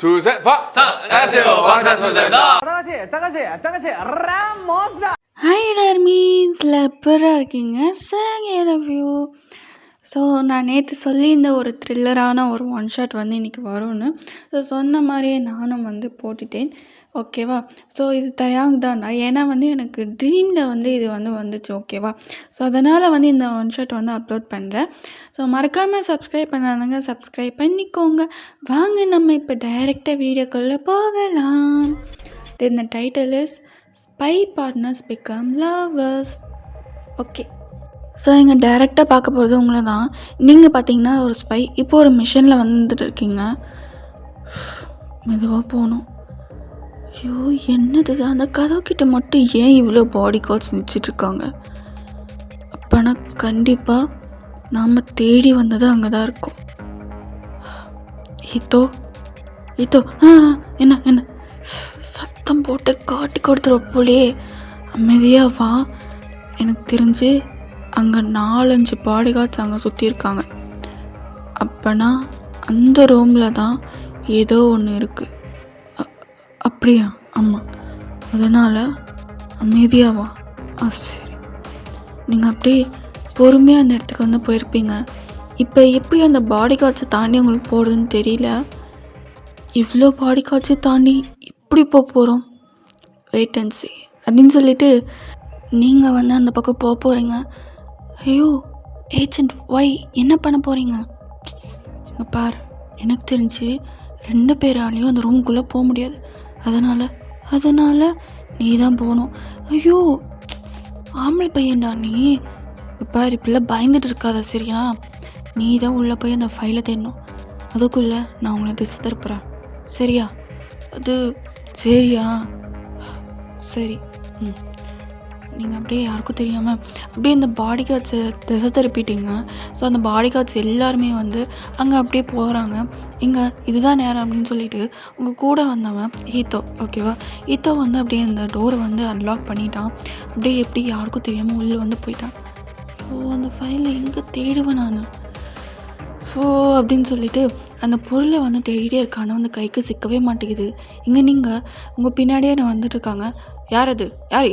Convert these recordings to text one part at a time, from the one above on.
둘, 셋, 박! 자, 안녕하세요. 방탄소년단입니다. Hi எல்லாருமீன்ஸில் எப்பரா இருக்கீங்க சரிங்க view. So நான் நேற்று சொல்லியிருந்த ஒரு த்ரில்லரான ஒரு ஒன் ஷாட் வந்து இன்றைக்கி வரும்னு. ஸோ சொன்ன மாதிரியே நானும் வந்து போட்டுட்டேன். ஓகேவா? ஸோ இது தயாங் தான்டா, ஏன்னா வந்து எனக்கு ட்ரீமில் வந்து இது வந்து வந்துச்சு. ஓகேவா? ஸோ அதனால் வந்து இந்த ஒன் ஷாட் வந்து அப்லோட் பண்ணுறேன். ஸோ மறக்காமல் சப்ஸ்கிரைப் பண்ணாதவங்க சப்ஸ்கிரைப் பண்ணிக்கோங்க. வாங்க நம்ம இப்போ டைரெக்டாக வீடியோக்குள்ளே போகலாம். Then the title is spy partners become lovers. Okay, so இங்கே டைரெக்டாக பார்க்க போகிறது உங்களை தான். நீங்கள் பார்த்தீங்கன்னா ஒரு ஸ்பை இப்போ ஒரு மிஷனில் வந்துட்டு இருக்கீங்க. மெதுவாக போகணும். ஐயோ என்னது அந்த கதவுக்கிட்ட மட்டும் ஏன் இவ்வளோ பாடி கார்ட்ஸ் நிச்சிட்ருக்காங்க? அப்போனா கண்டிப்பாக நாம் தேடி வந்தது அங்கே தான் இருக்கும். இதோ இதோ என்ன என்ன சத்தம் போட்டு காட்டி கொடுத்துருவ போலே. அமைதியாக வா. எனக்கு தெரிஞ்சு அங்கே 4-5 பாடி கார்ட்ஸ் அங்கே சுற்றி இருக்காங்க. அப்போனா அந்த ரூமில் தான் ஏதோ ஒன்று இருக்குது. அப்படியா? ஆமாம். அதனால் அமைதியாக வா. சரி, நீங்கள் அப்படியே பொறுமையாக அந்த இடத்துக்கு வந்து போயிருப்பீங்க. இப்போ எப்படி அந்த பாடி கார்ட்ஸை தாண்டி உங்களுக்கு போகிறதுன்னு தெரியல. இவ்வளோ பாடி கார்ட்ஸை தாண்டி எப்படி போக போகிறோம்? வெயிட் அண்ட் see அப்படின்னு சொல்லிட்டு நீங்கள் வந்து அந்த பக்கம் போக போகிறீங்க. ஐயோ ஏஜென்ட் ஒய் என்ன பண்ண போகிறீங்க? இங்கே பார், எனக்கு தெரிஞ்சு 2 பேராலையும் அந்த ரூம்குள்ளே போக முடியாது. அதனால் நீ தான் போகணும். ஐயோ ஆம்பளை பையன்டா நீ. பார், இப்படிலாம் பயந்துட்டு இருக்காத சரியா? நீ தான் உள்ளே போய் அந்த ஃபைலை தேடணும். அதுக்குள்ளே நான் உங்களை திசை திருப்புறேன் சரியா? அது சரியா? சரி. நீங்கள் அப்படியே யாருக்கும் தெரியாமல் அப்படியே இந்த பாடி கார்ட்ஸை திசை திருப்பிட்டீங்க. ஸோ அந்த பாடி கார்ட்ஸ் எல்லாருமே வந்து அங்கே அப்படியே போகிறாங்க. இங்கே இதுதான் நேரம் அப்படின்னு சொல்லிட்டு உங்கள் கூட வந்தவன் ஈத்தோ. ஓகேவா? ஈத்தோ வந்து அப்படியே அந்த டோரை வந்து அன்லாக் பண்ணிட்டான். அப்படியே எப்படி யாருக்கும் தெரியாமல் உள்ளே வந்து போயிட்டான். ஸோ அந்த ஃபைலை எங்கே தேடுவேன் நான்? ஸோ அப்படின்னு சொல்லிட்டு அந்த பொருளை வந்து தேடிட்டே இருக்கான வந்து கைக்கு சிக்கவே மாட்டேங்குது. இங்கே நீங்கள் உங்கள் பின்னாடியே நான் வந்துட்டுருக்காங்க. யார் அது?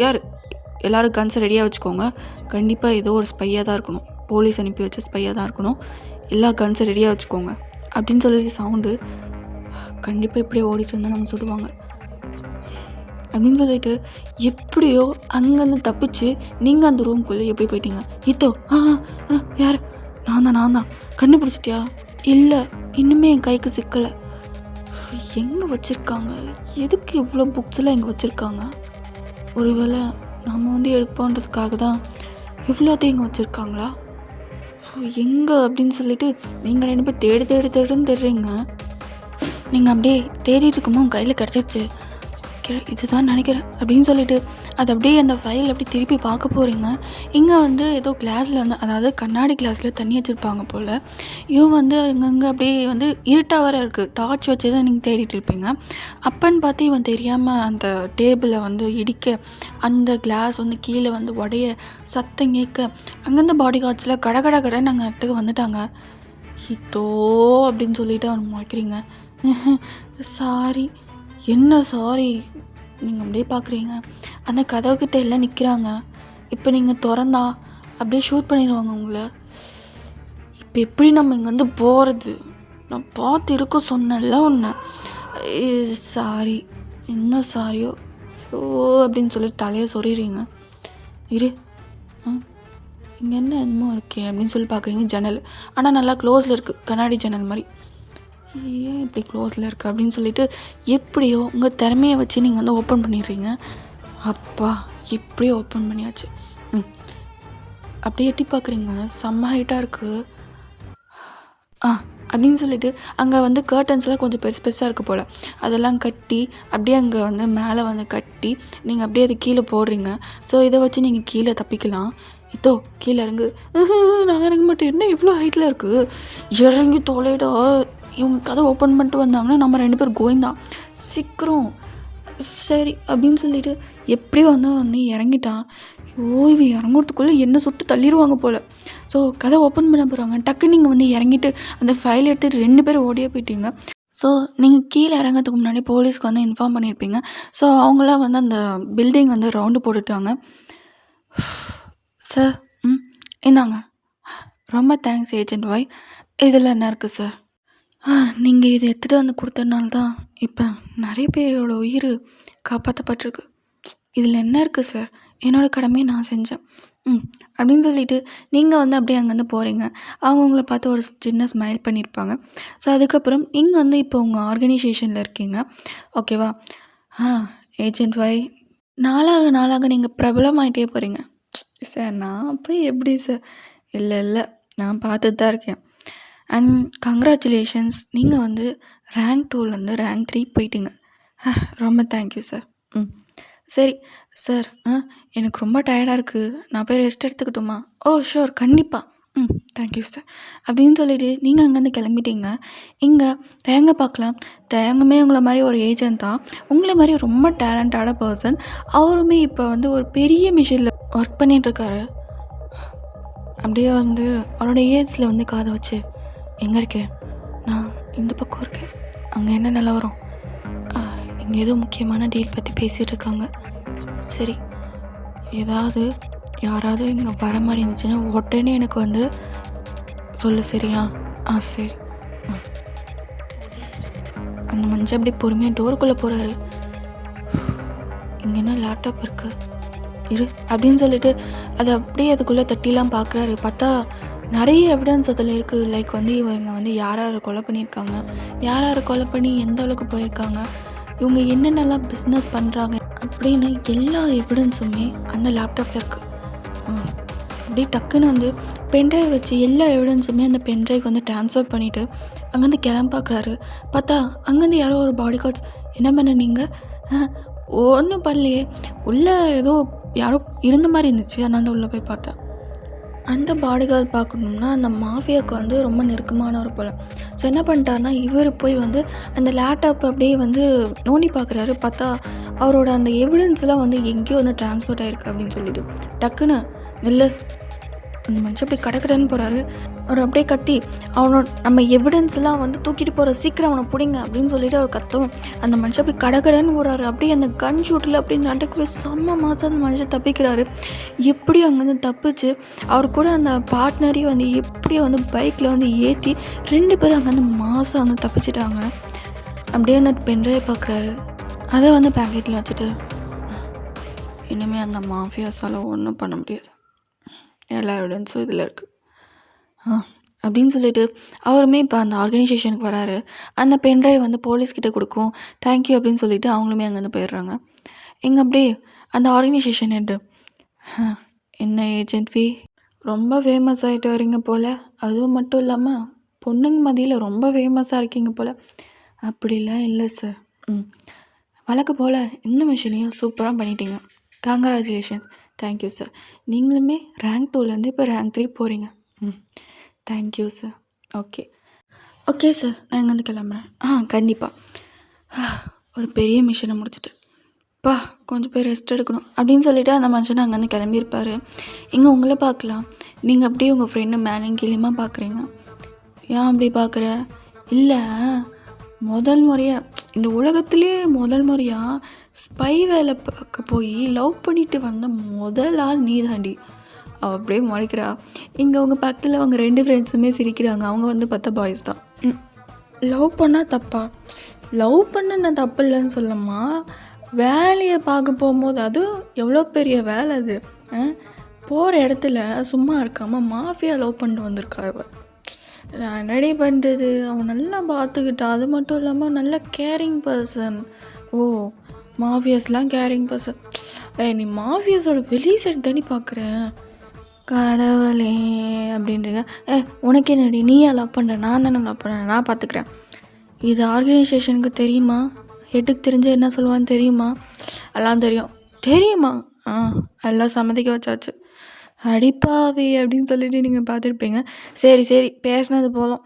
யார்? எல்லோரும் கன்ஸை ரெடியாக வச்சுக்கோங்க. கண்டிப்பாக ஏதோ ஒரு ஸ்பையாக தான் இருக்கணும். போலீஸ் அனுப்பி வச்ச ஸ்பையாக தான் இருக்கணும். எல்லா கன்ஸை ரெடியாக வச்சுக்கோங்க அப்படின்னு சொல்லி சவுண்டு. கண்டிப்பாக இப்படியே ஓடிட்டு இருந்தால் நம்ம சொல்லுவாங்க அப்படின்னு சொல்லிட்டு எப்படியோ அங்கேருந்து தப்பிச்சு நீங்கள் அந்த ரூம்குள்ளே எப்படி போயிட்டீங்க? இதோ யார்? நான் தான். கண்டுபிடிச்சிட்டியா? இல்லை, இன்னுமே என் கைக்கு சிக்கலை. எங்கே வச்சுருக்காங்க? எதுக்கு இவ்வளோ புக்ஸ்லாம் எங்கே வச்சுருக்காங்க? ஒருவேளை நம்ம வந்து எடுப்போன்றதுக்காக தான் இவ்வளோத்தையும் இங்கே வச்சுருக்காங்களா? எங்கே அப்படின்னு சொல்லிட்டு நீங்கள் 2 பேர் தேடுன்னு தேடுறீங்க. நீங்கள் அப்படியே தேடிட்டு இருக்கும்போது கையில் கிடச்சிருச்சு. இதுதான் நினைக்கிறேன் அப்படின்னு சொல்லிட்டு அது அப்படியே அந்த ஃபைல் அப்படி திருப்பி பார்க்க போகிறீங்க. இங்கே வந்து ஏதோ கிளாஸில் வந்து, அதாவது கண்ணாடி கிளாஸில் தண்ணி வச்சுருப்பாங்க போல். இவன் வந்து இங்கங்கே அப்படியே வந்து இருட்டாக வர இருக்குது. டார்ச் வச்சு தான் நீங்கள் தேடிட்டு இருப்பீங்க. அப்பன்னு பார்த்து இவன் தெரியாமல் அந்த டேபிளை வந்து இடிக்க, அந்த கிளாஸ் வந்து கீழே வந்து உடைய சத்தம் கேட்க அங்கேருந்து பாடி கார்ட்ஸில் கடன்னு அங்கே இடத்துக்கு வந்துட்டாங்க. இதோ அப்படின்னு சொல்லிட்டு அவன் முளைக்கிறீங்க. சாரி. என்ன சாரி? நீங்கள் அப்படியே பார்க்குறீங்க, அந்த கதவுக்கிட்ட எல்லாம் நிற்கிறாங்க. இப்போ நீங்கள் திறந்தா அப்படியே ஷூட் பண்ணிடுவாங்க உங்களை. இப்போ எப்படி நம்ம இங்கே வந்து போகிறது? நான் பார்த்து இருக்க சொன்னல ஒன்று. சாரி. என்ன சாரியோ? ஸோ அப்படின்னு சொல்லி தலையை சொறிறீங்க. இரு, இங்கே என்னமோ இருக்கே அப்படின்னு சொல்லி பார்க்குறீங்க. ஜன்னல் ஆனால் நல்லா க்ளோஸில் இருக்குது, கண்ணாடி ஜன்னல் மாதிரி. ஏன் இப்படி க்ளோஸில் இருக்குது அப்படின்னு சொல்லிட்டு எப்படியோ உங்கள் திறமையை வச்சு நீங்கள் வந்து ஓப்பன் பண்ணிடுறீங்க. அப்பா, எப்படியோ ஓப்பன் பண்ணியாச்சு. அப்படியே எட்டி பார்க்குறீங்க, செம்ம ஹைட்டாக இருக்குது. அப்படின்னு சொல்லிட்டு அங்கே வந்து கர்டன்ஸ்லாம் கொஞ்சம் பெருசாக இருக்குது போல். அதெல்லாம் கட்டி அப்படியே அங்கே வந்து மேலே வந்து கட்டி நீங்கள் அப்படியே அது கீழே போடுறீங்க. ஸோ இதை வச்சு நீங்கள் கீழே தப்பிக்கலாம். இதோ கீழே இறங்கு. நான் இறங்க மாட்டேன். என்ன இவ்வளோ ஹைட்டில் இருக்குது? இறங்கி தொலைடா. இவங்க கதை ஓப்பன் பண்ணிட்டு வந்தாங்கன்னா நம்ம 2 பேர் கோயிந்தான். சீக்கிரம். சரி அப்படின்னு சொல்லிட்டு எப்படியோ வந்து இறங்கிட்டான். இவன் இறங்குறதுக்குள்ளே என்ன சுட்டு தள்ளிடுவாங்க போல். ஸோ கதை ஓப்பன் பண்ண போகிறாங்க. டக்குன்னு நீங்கள் வந்து இறங்கிட்டு அந்த ஃபைல் எடுத்துகிட்டு 2 பேரும் ஓடியே போயிட்டீங்க. ஸோ நீங்கள் கீழே இறங்கறதுக்கு முன்னாடி போலீஸ்க்கு வந்து இன்ஃபார்ம் பண்ணியிருப்பீங்க. ஸோ அவங்களாம் வந்து அந்த பில்டிங் வந்து ரவுண்டு போட்டுட்டாங்க. சார் இந்தாங்க. ரொம்ப தேங்க்ஸ் ஏஜென்ட் ஒய். இதில் என்ன இருக்குது சார்? நீங்கள் இது எடுத்துகிட்டு வந்து கொடுத்ததுனால தான் இப்போ நிறைய பேரோட உயிர் காப்பாற்றப்பட்டிருக்கு. இதில் என்ன இருக்குது சார்? என்னோடய கடமையை நான் செஞ்சேன். அப்படின்னு சொல்லிட்டு நீங்கள் வந்து அப்படியே அங்கேருந்து போகிறீங்க. அவங்க உங்களை பார்த்து ஒரு சின்ன ஸ்மைல் பண்ணியிருப்பாங்க. ஸோ அதுக்கப்புறம் நீங்கள் வந்து இப்போ உங்கள் ஆர்கனைசேஷனில் இருக்கீங்க. ஓகேவா? ஏஜென்ட் ஒய் நாளாக நாளாக நீங்கள் பிரபலமாயிட்டே போகிறீங்க. சார் நான் போய் எப்படி சார்? இல்லை நான் பார்த்துட்டு தான் இருக்கேன். அண்ட் கங்க்ராச்சுலேஷன்ஸ், நீங்கள் வந்து ரேங்க் 2லேருந்து ரேங்க் 3 போயிட்டீங்க. ரொம்ப தேங்க்யூ சார். சரி சார், எனக்கு ரொம்ப டயர்டாக இருக்குது, நான் போய் ரெஸ்ட் எடுத்துக்கிட்டுமா? ஓ ஷூர், கண்டிப்பாக. தேங்க்யூ சார் அப்படின்னு சொல்லிட்டு நீங்கள் அங்கேருந்து கிளம்பிட்டீங்க. இங்கே தேங்க பார்க்கலாம். தேங்கமே உங்களை மாதிரி ஒரு ஏஜென்ட் தான், உங்களை மாதிரி ரொம்ப டேலண்டான பர்சன். அவருமே இப்போ வந்து ஒரு பெரிய மிஷினில் ஒர்க் பண்ணிகிட்ருக்காரு. அப்படியே வந்து அவரோட ஏஜில் வந்து காதை வச்சு, எங்கே இருக்கேன்? நான் இந்த பக்கம் இருக்கேன். அங்கே என்ன நிலவரம்? இங்கே ஏதோ முக்கியமான டீல் பற்றி பேசிகிட்டு இருக்காங்க. சரி, யாராவது இங்கே வர மாதிரி இருந்துச்சுன்னா உடனே எனக்கு வந்து சொல்லு, சரியா? சரி. அந்த மனுஷன் அப்படியே பொறுமையாக டோருக்குள்ளே போகிறாரு. இங்கே என்ன லேப்டாப் இருக்குது இரு அப்படின்னு சொல்லிட்டு அதை அப்படியே அதுக்குள்ளே தட்டிலாம் பார்க்குறாரு. பார்த்தா நிறைய எவிடன்ஸ் அதில் இருக்குது. லைக் வந்து இவங்க வந்து யார் கொலை பண்ணியிருக்காங்க, யார் கொலை பண்ணி எந்த அளவுக்கு போயிருக்காங்க, இவங்க என்னென்னலாம் பிஸ்னஸ் பண்ணுறாங்க அப்படின்னு எல்லா எவிடன்ஸுமே அந்த லேப்டாப்பில் இருக்குது. அப்படியே டக்குன்னு வந்து பென்ட்ரைவ் வச்சு எல்லா எவிடன்ஸுமே அந்த பென்ட்ரைவ்க்கு வந்து ட்ரான்ஸ்ஃபர் பண்ணிவிட்டு அங்கேருந்து கிளம்பாக்குறாரு. பார்த்தா அங்கேருந்து யாரோ ஒரு பாடி கார்ட்ஸ், என்ன பண்ண நீங்கள்? ஒன்றும் பண்ணலையே, உள்ளே ஏதோ யாரோ இருந்த மாதிரி இருந்துச்சு, அதனால தான் உள்ளே போய் பார்த்தேன். அந்த பாடிகார்டு பார்க்கணும்னா அந்த மாஃபியாவுக்கு வந்து ரொம்ப நெருக்கமானவர் போல். ஸோ என்ன பண்ணிட்டாருன்னா, இவர் போய் வந்து அந்த லேப்டாப் அப்படியே வந்து நோண்டி பார்க்குறாரு. பார்த்தா அவரோட அந்த எவிடன்ஸ்லாம் வந்து எங்கேயோ வந்து ட்ரான்ஸ்போர்ட் ஆகிருக்கு அப்படின்னு சொல்லிட்டு டக்குன்னு நெல்லு அந்த மனுஷன் போய் கடக்கடன்னு போகிறாரு. அவர் அப்படியே கத்தி, நம்ம எவிடன்ஸ்லாம் வந்து தூக்கிட்டு போகிற, சீக்கிரம் அவனை பிடிங்க அப்படின்னு சொல்லிட்டு அவர் கத்தவும் அந்த மனுஷன் அப்படி கடக்கடன்னு போகிறாரு. அப்படியே அந்த கன் ஷூட்டில் அப்படி நடக்கவே செம்ம மாதம் அந்த மனுஷன் தப்பிக்கிறாரு. எப்படியும் அங்கேருந்து தப்பிச்சு அவர் கூட அந்த பார்ட்னரையும் வந்து எப்படியோ வந்து பைக்கில் வந்து ஏற்றி 2 பேரும் அங்கேருந்து மாதம் வந்து தப்பிச்சிட்டாங்க. அப்படியே அந்த பென்ட்ரைவ் பார்க்குறாரு. அதை வந்து பேக்கெட்டில் வச்சுட்டு, இனிமேல் அந்த மாஃபியாஸால் ஒன்றும் பண்ண முடியாது, எல்லா எவிடன்ஸும் இதில் இருக்குது அப்படின்னு சொல்லிட்டு அவருமே இப்போ அந்த ஆர்கனைசேஷனுக்கு வராரு. அந்த பென்ட்ரைவ் வந்து போலீஸ்கிட்ட கொடுக்கும். தேங்க்யூ அப்படின்னு சொல்லிட்டு அவங்களுமே அங்கேருந்து போயிடுறாங்க. இங்கே அப்படியே அந்த ஆர்கனைசேஷன் ஹெட்டு, என்ன ஏஜென்ட் வி ரொம்ப ஃபேமஸ் ஆகிட்டு வரீங்க போல், அதுவும் மட்டும் இல்லாமல் பொண்ணுங்க மதியில் ரொம்ப ஃபேமஸாக இருக்கீங்க போல். அப்படிலாம் இல்லை சார். வழக்கு போல் இந்த மிஷினையும் சூப்பராக பண்ணிட்டீங்க, கங்க்ராச்சுலேஷன்ஸ். Thank you sir. நீங்களுமே ரேங்க் 2லேருந்து இப்போ ரேங்க் 3 போகிறீங்க. Thank you sir. ஓகே சார், நான் இங்கேருந்து கிளம்புறேன். கண்டிப்பாக. ஒரு பெரிய மிஷினை முடிச்சுட்டு கொஞ்சம் பேர் ரெஸ்ட் எடுக்கணும் அப்படின்னு சொல்லிவிட்டு அந்த மனுஷனை அங்கேருந்து கிளம்பியிருப்பார். இங்கே உங்களை பார்க்கலாம். நீங்கள் அப்படியே உங்கள் ஃப்ரெண்டு மேலேயும் கீழேயுமா பார்க்குறீங்க. ஏன் அப்படி பார்க்குற? இல்லை, முதல் முறையாக இந்த உலகத்துலேயே முதல் முறையாக ஸ்பை வேலை பார்க்க போய் லவ் பண்ணிட்டு வந்த முதல் ஆள் நீ தாண்டி. அவள் அப்படியே முறைக்கிறா. இங்கே அவங்க பக்கத்தில் அவங்க 2 ஃப்ரெண்ட்ஸுமே சிரிக்கிறாங்க. அவங்க வந்து பார்த்தா பாய்ஸ் தான். லவ் பண்ணால் தப்பா? லவ் பண்ண நான் தப்பு இல்லைன்னு சொல்லம்மா. வேலையை பார்க்க போகும்போது அதுவும் எவ்வளோ பெரிய வேலை அது. போகிற இடத்துல சும்மா இருக்காமல் மாஃபியா லவ் பண்ணிட்டு வந்திருக்கா இவள். நான் என்னடி பண்ணுறது? அவன் நல்லா பார்த்துக்கிட்டா. அது மட்டும் இல்லாமல் நல்ல கேரிங் பர்சன். ஓ, மாஃபியாஸ்லாம் கேரிங் பர்சன். நீ மாஃபியாஸோட வெளி சைடு தானே பார்க்குறேன். கடவுளே அப்படின்றீங்க. உனக்கு என்னடி, நீயா லவ் பண்ணுற? நான் தானே லவ் பண்ணுறேன், நான் பார்த்துக்கிறேன். இது ஆர்கனைசேஷனுக்கு தெரியுமா? ஹெட்டுக்கு தெரிஞ்ச என்ன சொல்லுவான்னு தெரியுமா? எல்லாம் தெரியுமா? எல்லாம் சம்மதிக்க வச்சாச்சு. அடிப்பாவி அப்படின்னு சொல்லிட்டு நீங்கள் பார்த்துருப்பீங்க. சரி பேசினது போதும்.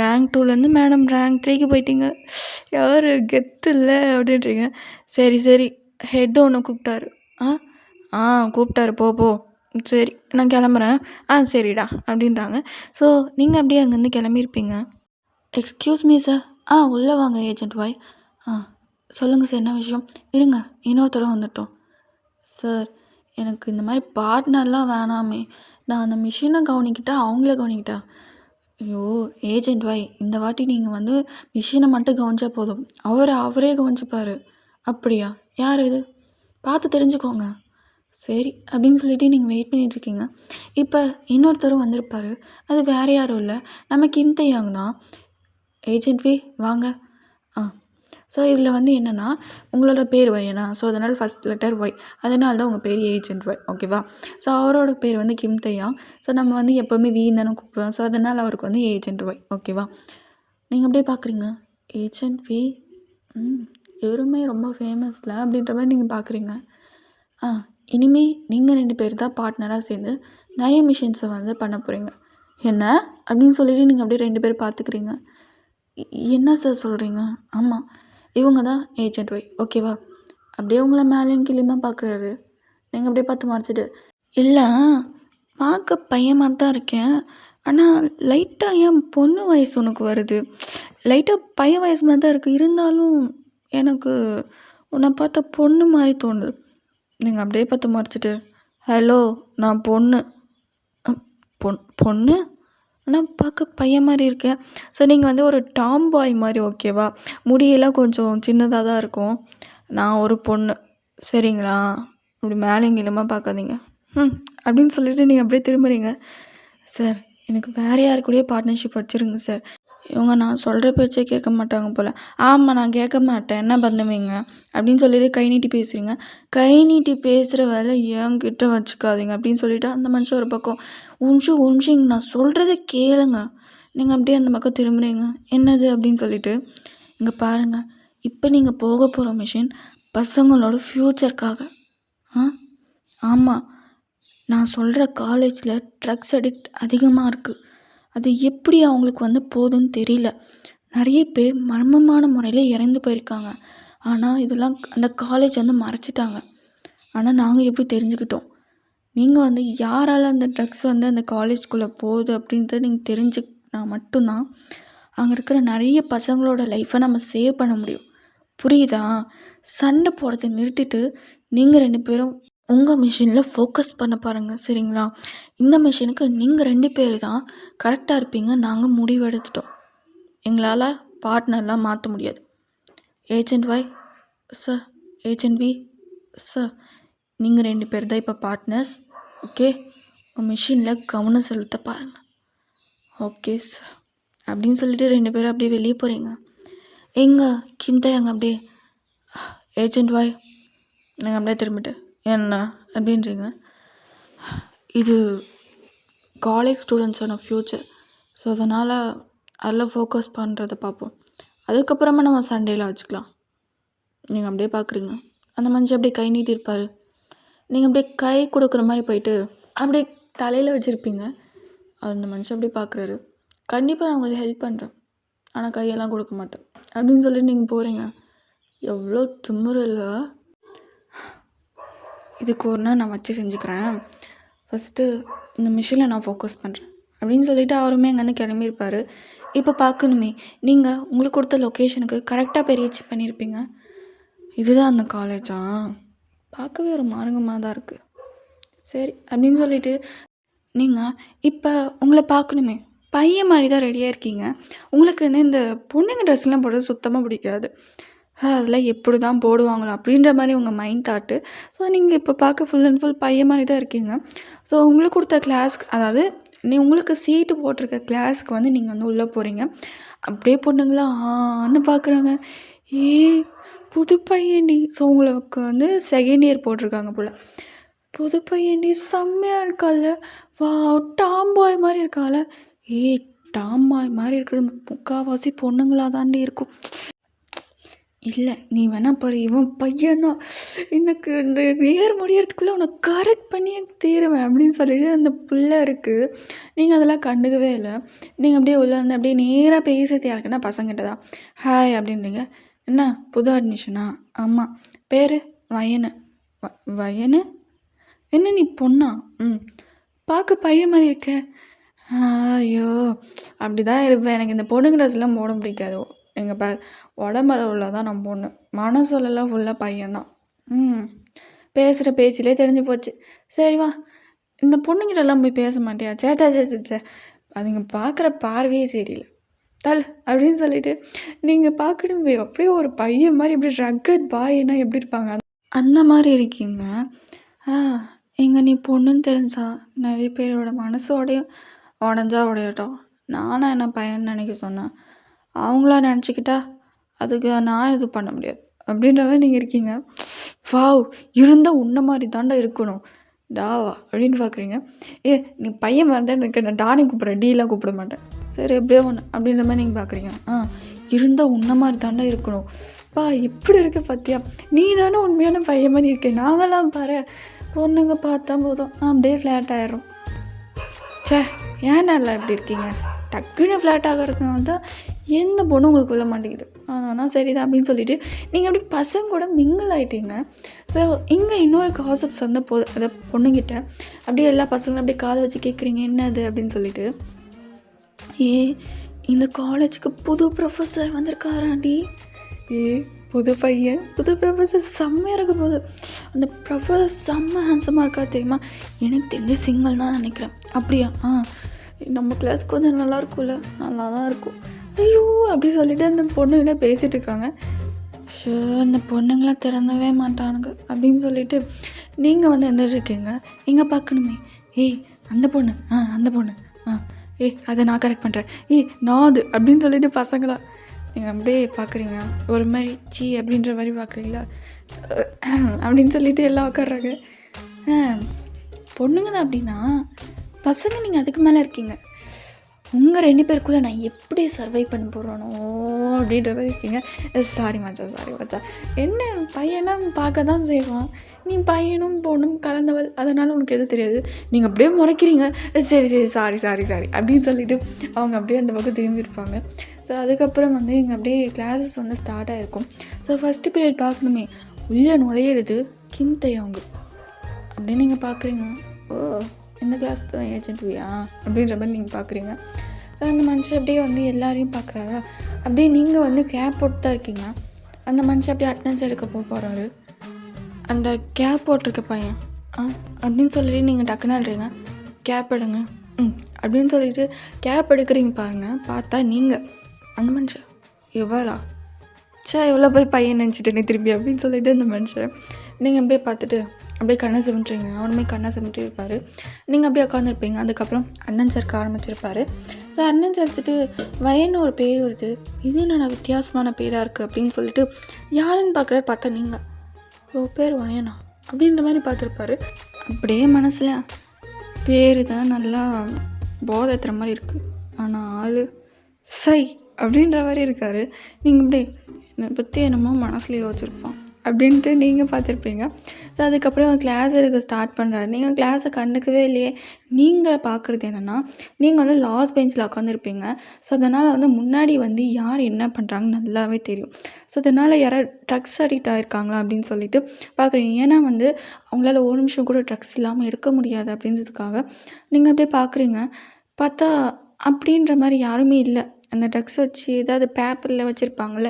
ரேங்க் 2லேருந்து மேடம் ரேங்க் 3க்கு போயிட்டீங்க. யார் கெத்து இல்லை அப்படின்றீங்க. சரி ஹெட்டு ஒன்று கூப்பிட்டாரு. கூப்பிட்டாரு, போ. சரி நான் கிளம்புறேன். சரிடா அப்படின்றாங்க. ஸோ நீங்கள் அப்படியே அங்கேருந்து கிளம்பியிருப்பீங்க. எக்ஸ்கியூஸ் மீ சார், உள்ளே வாங்க ஏஜென்ட் பாய். ஆ சொல்லுங்கள் சார், என்ன விஷயம்? இருங்க, இன்னொருத்தரம் வந்துட்டோம். சார், எனக்கு இந்த மாதிரி பார்ட்னர்லாம் வேணாமே. நான் அந்த மிஷினை கவனிக்கிட்டா அவங்கள கவனிக்கிட்டா? ஐயோ ஏஜென்ட் பாய், இந்த வாட்டி நீங்கள் வந்து மிஷினை மட்டும் கவனிச்சா போதும், அவரே கவனிச்சுப்பார். அப்படியா? யார் இது? பார்த்து தெரிஞ்சுக்கோங்க. சரி அப்படின்னு சொல்லிட்டு நீங்கள் வெயிட் பண்ணிகிட்ருக்கீங்க. இப்போ இன்னொருத்தரும் வந்திருப்பார். அது வேறு யாரும் இல்லை, நம்ம கிம் தையாங் தான். ஏஜென்ட் வி வாங்க. ஸோ இதில் வந்து என்னென்னா, உங்களோட பேர் ஒய்னா, ஸோ அதனால் ஃபஸ்ட் லெட்டர் ஒய், அதனால தான் உங்கள் பேர் ஏஜென்ட் ஒய், ஓகேவா? ஸோ அவரோட பேர் வந்து கிம் தையாங். ஸோ நம்ம வந்து எப்போவுமே வீன்னு தானே கூப்பிடுவோம். ஸோ அதனால் அவருக்கு வந்து ஏஜென்ட் ஒய், ஓகேவா? நீங்கள் அப்படியே பார்க்குறீங்க, ஏஜென்ட் வி, இவருமே ரொம்ப ஃபேமஸில் அப்படின்ற மாதிரி நீங்கள் பார்க்குறீங்க. இனிமேல் நீங்கள் 2 பேர் தான் பார்ட்னராக சேர்ந்து நிறைய மிஷின்ஸை வந்து பண்ண போகிறீங்க. என்ன அப்படின்னு சொல்லிட்டு நீங்கள் அப்படியே 2 பேர் பார்த்துக்கிறீங்க. என்ன சார் சொல்கிறீங்க? ஆமாம், இவங்க தான் ஏஜென்ட் ஒய், ஓகேவா? அப்படியே உங்களை மேலேயும் கீழேயுமா பார்க்குறாரு. நீங்கள் அப்படியே பார்த்து மறைச்சிட்டு, இல்லை பார்க்க பையன் மாதிரி தான் இருக்கேன், ஆனால் லைட்டாக ஏன் பொண்ணு வயசு உனக்கு வருது? லைட்டாக பையன் வயசு மாதிரி தான் இருக்குது, இருந்தாலும் எனக்கு உன்னை பார்த்தா பொண்ணு மாதிரி தோணுது. நீங்கள் அப்படியே பார்த்து மறைச்சிட்டு, ஹலோ நான் பொண்ணு. பொண்ணு ஆனால் பார்க்க பையன் மாதிரி இருக்கேன். ஸோ நீங்கள் வந்து ஒரு டாம் பாய் மாதிரி, ஓகேவா? முடியெல்லாம் கொஞ்சம் சின்னதாக தான் இருக்கும். நான் ஒரு பொண்ணு, சரிங்களா? அப்படி மேலே கீழமா பார்க்காதீங்க அப்படின்னு சொல்லிட்டு நீங்கள் அப்படியே திரும்புறீங்க. சார், எனக்கு வேறு யாரு கூடயே பார்ட்னர்ஷிப் வச்சுருங்க சார். இவங்க நான் சொல்கிற பேச்சே கேட்க மாட்டாங்க போல். ஆமாம், நான் கேட்க மாட்டேன், என்ன பண்ணுவீங்க அப்படின்னு சொல்லிட்டு கை நீட்டி பேசுகிறீங்க. கை நீட்டி பேசுகிற வேலை என்கிட்ட வச்சுக்காதீங்க அப்படின்னு சொல்லிவிட்டு அந்த மனுஷன் ஒரு பக்கம், ஒரு நிமிஷம் நான் சொல்கிறத கேளுங்க. நீங்கள் அப்படியே அந்த பக்கம் திரும்புறீங்க. என்னது அப்படின்னு சொல்லிட்டு, இங்கே பாருங்கள், இப்போ நீங்கள் போக போகிற மிஷின் பசங்களோட ஃப்யூச்சருக்காக. ஆமாம், நான் சொல்கிற காலேஜில் ட்ரக்ஸ் அடிக்ட் அதிகமாக இருக்குது. அது எப்படி அவங்களுக்கு வந்து போகுதுன்னு தெரியல. நிறைய பேர் மர்மமான முறையில் இறந்து போயிருக்காங்க. ஆனால் இதெல்லாம் அந்த காலேஜ் வந்து மறைச்சிட்டாங்க. ஆனால் நாங்கள் எப்படி தெரிஞ்சுக்கிட்டோம்? வந்து யாரால் அந்த ட்ரக்ஸ் வந்து அந்த காலேஜ்குள்ளே போகுது அப்படின்றத நீங்கள் தெரிஞ்சுக்கினா மட்டும்தான் அங்கே இருக்கிற நிறைய பசங்களோட லைஃப்பை நம்ம சேவ் பண்ண முடியும். புரியுதா? சண்டை போடுறதை நிறுத்திட்டு நீங்கள் 2 பேரும் உங்கள் மிஷினில் ஃபோக்கஸ் பண்ண பாருங்கள், சரிங்களா? இந்த மிஷினுக்கு நீங்கள் 2 பேர் தான் கரெக்டாக இருப்பீங்க. நாங்கள் முடிவு எடுத்துட்டோம். எங்களால் பார்ட்னர்லாம் மாற்ற முடியாது. Agent Y sir, agent V sir, நீங்கள் 2 பேர் தான் இப்போ பார்ட்னர்ஸ், ஓகே? உங்கள் மிஷினில் கவனம் செலுத்த பாருங்கள், ஓகே சார் அப்படின்னு சொல்லிட்டு 2 பேரும் அப்படியே வெளியே போகிறீங்க. கிம் தையாங் அப்படியே, ஏஜென்ட் ஒய் நீங்கள் அப்படியே திரும்பிட்டு, என்ன அப்படின்றீங்க? இது காலேஜ் ஸ்டூடெண்ட்ஸோட ஃப்யூச்சர். ஸோ அதனால் அதில் ஃபோக்கஸ் பண்ணுறதை பார்ப்போம். அதுக்கப்புறமா நம்ம சண்டேல வச்சுக்கலாம். நீங்கள் அப்படியே பார்க்குறீங்க. அந்த மனுஷன் அப்படியே கை நீட்டியிருப்பார். நீங்கள் அப்படியே கை கொடுக்குற மாதிரி போயிட்டு அப்படியே தலையில் வச்சுருப்பீங்க. அந்த மனுஷன் அப்படியே பார்க்குறாரு. கண்டிப்பாக நான் உங்களுக்கு ஹெல்ப் பண்ணுறேன், ஆனால் கையெல்லாம் கொடுக்க மாட்டேன் அப்படின்னு சொல்லிட்டு நீங்கள் போகிறீங்க. எவ்வளோ திமிரு இல்லை! இதுக்கு ஒரு நாள் நான் வச்சு செஞ்சுக்கிறேன். ஃபஸ்ட்டு இந்த மிஷினில் நான் ஃபோக்கஸ் பண்ணுறேன் அப்படின்னு சொல்லிவிட்டு அவருமே அங்கேருந்து கிளம்பியிருப்பார். இப்போ பார்க்கணுமே, நீங்கள் உங்களுக்கு கொடுத்த லொக்கேஷனுக்கு கரெக்டாக போய் ரீச் பண்ணியிருப்பீங்க. இதுதான் அந்த காலேஜா? பார்க்கவே ஒரு மார்க்கமாக தான் இருக்குது. சரி அப்படின்னு சொல்லிட்டு நீங்கள் இப்போ உங்களை பார்க்கணுமே, பையன் மாதிரி தான் ரெடியாக இருக்கீங்க. உங்களுக்கு வந்து இந்த பொண்ணுங்க ட்ரெஸ்லாம் போடுறது சுத்தமாக பிடிக்காது. அதெல்லாம் எப்படி தான் போடுவாங்களோ அப்படின்ற மாதிரி உங்கள் மைண்ட் தாட்டு. ஸோ நீங்கள் இப்போ பார்க்க ஃபுல் அண்ட் ஃபுல் பையன் மாதிரி தான் இருக்கீங்க. ஸோ உங்களுக்கு கொடுத்த கிளாஸ்க்கு, அதாவது உங்களுக்கு சீட்டு போட்டிருக்க கிளாஸ்க்கு வந்து நீங்கள் வந்து உள்ளே போகிறீங்க. அப்படியே பொண்ணுங்களாம் ஆன்னு பார்க்குறாங்க. புது பையன்டி. ஸோ உங்களுக்கு வந்து செகண்ட் இயர் போட்டிருக்காங்க போல். புது பையன்டி, செம்மையாக இருக்கால, வா டாம் பாய் மாதிரி இருக்கால. டாம் பாய் மாதிரி இருக்கிறது முக்கால்வாசி பொண்ணுங்களாக தாண்டி இருக்கும். இல்லை, நீ வேணா பாரு, இவன் பையன்தான், எனக்கு இந்த இயர் முடியறதுக்குள்ளே உன்னை கரெக்ட் பண்ணியே தீருவேன் அப்படின்னு சொல்லிட்டு அந்த பிள்ளை இருக்குது. நீங்கள் அதெல்லாம் கண்டுக்கவே இல்லை. நீங்கள் அப்படியே உள்ள வந்து அப்படியே நேராக பேசுறது யாருக்குன்னா பசங்கிட்ட தான். ஹாய் அப்படின்றீங்க. என்ன புது அட்மிஷனா? ஆமாம். பேர் வயனு. வயனு? என்ன நீ பொண்ணா? பார்க்க பையன் மாதிரி இருக்க. ஐயோ அப்படி தான் இருப்பேன். எனக்கு இந்த பொண்ணுங்க ட்ரெஸ்லாம் போட பிடிக்காது. எங்கள் பார் உடம்பளவில் தான் நான் பொண்ணு, மனசுலலாம் ஃபுல்லாக பையன்தான். பேசுகிற பேச்சிலே தெரிஞ்சு போச்சு. சரி வா, இந்த பொண்ணுங்கிட்டலாம் போய் பேச மாட்டியா? சே அதுங்க பார்க்குற பார்வையே சரியில்லை, தல் அப்படின்னு சொல்லிட்டு நீங்கள் பார்க்கணும் அப்படியே ஒரு பையன் மாதிரி இப்படி ரக்கட் பாய்னா எப்படி இருப்பாங்க அந்த மாதிரி இருக்கீங்க. எங்கே நீ பொண்ணுன்னு தெரிஞ்சா நிறைய பேரோட மனசோடையும் உடஞ்சா உடையட்டும், நானா என்ன பையன் நினைக்க சொன்னேன், அவங்களா நினச்சிக்கிட்டா அதுக்கு நான் இது பண்ண முடியாது அப்படின்றவே நீங்கள் இருக்கீங்க. வாவ், இருந்தால் உன்ன மாதிரி தாண்டா இருக்கணும் டாவா அப்படின்னு பார்க்குறீங்க. நீ பையன் மாதிரி தான் எனக்கு, நான் டானி கூப்பிட்றேன், டீலாம் கூப்பிட மாட்டேன், சரி எப்படியோ ஒன்று அப்படின்ற மாதிரி நீங்கள் பார்க்குறீங்க. இருந்தால் உன்ன மாதிரி தாண்டா இருக்கணும். எப்படி இருக்க பார்த்தியா, நீ தானே உண்மையான பையன் மாதிரி இருக்கேன், நாங்களாம் பாரு பொண்ணுங்க பார்த்தா போதும் அப்படியே ஃப்ளாட் ஆகிடும். ஏன் நல்லா இப்படி இருக்கீங்க, டக்குன்னு ஃப்ளாட் ஆகிறதுனால தான் எந்த பொண்ணு உங்களுக்கு விழ மாட்டேங்குது. ஆனால் சரிதான் அப்படின்னு சொல்லிட்டு நீங்கள் அப்படி பசங்க கூட மிங்கிள் ஆகிட்டீங்க. ஸோ இங்கே இன்னொரு காசப்ஸ் வந்து அதை பொண்ணுங்கிட்ட அப்படியே எல்லா பசங்களும் அப்படியே காதை வச்சு கேட்குறீங்க என்னது அப்படின்னு சொல்லிட்டு. இந்த காலேஜுக்கு புது ப்ரொஃபஸர் வந்திருக்காராண்டி, புது பையன் புது ப்ரொஃபஸர் செம்மையாக இருக்க போகுது, அந்த ப்ரொஃபஸர் செம்ம ஹேண்ட்ஸமாக இருக்கா தெரியுமா, எனக்கு தெரிஞ்சு சிங்கிள் தான் நினைக்கிறேன். அப்படியா? நம்ம கிளாஸ்க்கு வந்து நல்லா இருக்கும்ல, நல்லா தான் இருக்கும். ஐயோ அப்படி சொல்லிட்டு அந்த பொண்ணுங்களே பேசிகிட்டு இருக்காங்க. அந்த பொண்ணுங்களாம் திறந்தவே மாட்டானுங்க அப்படின்னு சொல்லிட்டு நீங்கள் வந்து எந்திரிச்சிருக்கீங்க. எங்கே பார்க்கணுமே, அந்த பொண்ணு அந்த பொண்ணு அதை நான் கரெக்ட் பண்ணுறேன், நான் அது அப்படின்னு சொல்லிட்டு பசங்களா நீங்கள் அப்படியே பார்க்குறீங்க. ஒரு மாதிரி சி அப்படின்ற மாதிரி பார்க்குறீங்களா அப்படின்னு சொல்லிட்டு எல்லாம் உட்காடுறாங்க. பொண்ணுங்க தான் அப்படின்னா பசங்க நீங்கள் அதுக்கு மேலே இருக்கீங்க. உங்கள் 2 பேருக்குள்ளே நான் எப்படி சர்வை பண்ண போகிறேனோ அப்படின்ற மாதிரி இருக்கீங்க. சாரி மச்சா, என்ன பையனா பார்க்க தான் செய்வான், நீ பையனும் பொண்ணும் கலந்தவள், அதனால் உனக்கு எதுவும் தெரியாது, நீங்கள் அப்படியே முறைக்கிறீங்க. சரி சாரி அப்படின்னு சொல்லிட்டு அவங்க அப்படியே அந்த பக்கம் திரும்பி இருப்பாங்க. ஸோ அதுக்கப்புறம் வந்து இங்கே அப்படியே கிளாஸஸ் வந்து ஸ்டார்ட் ஆகிருக்கும். ஸோ ஃபஸ்ட்டு பீரியட் பார்க்கணுமே, உள்ளே நுழையிறது கிம்தையாங்க அப்படின்னு நீங்கள் பார்க்குறீங்க. இந்த கிளாஸ் தான் ஏஜென்ட்வியா அப்படின்ற மாதிரி நீங்கள் பார்க்குறீங்க. ஸோ அந்த மனுஷன் அப்படியே வந்து எல்லாரையும் பார்க்குறாரா, அப்படியே நீங்கள் வந்து கேப் போட்டு தான் இருக்கீங்க. அந்த மனுஷன் அப்படியே அட்டெண்டன்ஸ் எடுக்க போகிறாரு. அந்த கேப் போட்டிருக்க பையன் அப்படின்னு சொல்லிட்டு நீங்கள் டக்குன்னு எழுறீங்க, கேப் எடுங்க அப்படின்னு சொல்லிட்டு கேப் எடுக்கிறீங்க பாருங்கள். பார்த்தா நீங்கள் அந்த மனுஷன் எவ்வளோ எவ்வளோ போய் பையன் நினச்சிட்டேனே திரும்பி அப்படின்னு சொல்லிட்டு அந்த மனுஷன் நீங்கள் அப்படியே பார்த்துட்டு அப்படியே கண்ணை சிமிட்டுறீங்க. அவனுமே கண்ணை சிமிட்டு இருப்பார். நீங்கள் அப்படியே உட்காந்துருப்பீங்க. அதுக்கப்புறம் அண்ணன் சேர்க்க ஆரம்பிச்சிருப்பார். ஸோ அண்ணன் சேர்த்துட்டு வயன்னு ஒரு பேர் வருது, இது என்னடா வித்தியாசமான பேராக இருக்குது அப்படின்னு சொல்லிட்டு யாருன்னு பார்க்குற பார்த்தா நீங்கள் பேர் வயனா அப்படின்ற மாதிரி பார்த்துருப்பாரு. அப்படியே மனசில் பேர் தான் நல்லா போதை ஏற்றுற மாதிரி இருக்குது, ஆனால் ஆள் சை அப்படின்ற மாதிரி இருக்கார். நீங்கள் இப்படி என்னை பற்றி என்னமோ மனசில் யோசிச்சிருப்பான் அப்படின்ட்டு நீங்கள் பார்த்துருப்பீங்க. ஸோ அதுக்கப்புறம் கிளாஸ் எடுக்க ஸ்டார்ட் பண்ணுறாரு. நீங்கள் கிளாஸை கண்டுக்கவே இல்லையே. நீங்கள் பார்க்குறது என்னென்னா, நீங்கள் வந்து லாஸ்ட் பெஞ்சில் உட்காந்துருப்பீங்க. ஸோ அதனால் வந்து முன்னாடி வந்து யார் என்ன பண்ணுறாங்கன்னு நல்லாவே தெரியும். ஸோ அதனால் யாராவது ட்ரக்ஸ் அடிக்ட் ஆகிருக்காங்களா அப்படின்னு சொல்லிட்டு பார்க்குறீங்க. ஏன்னா வந்து அவங்களால ஒரு நிமிஷம் கூட ட்ரக்ஸ் இல்லாமல் இருக்க முடியாது அப்படின்றதுக்காக நீங்கள் அப்படியே பார்க்குறீங்க. பார்த்தா அப்படின்ற மாதிரி யாருமே இல்லை. அந்த ட்ரக்ஸ் வச்சு ஏதாவது பேப்பரில் வச்சுருப்பாங்கள்ல,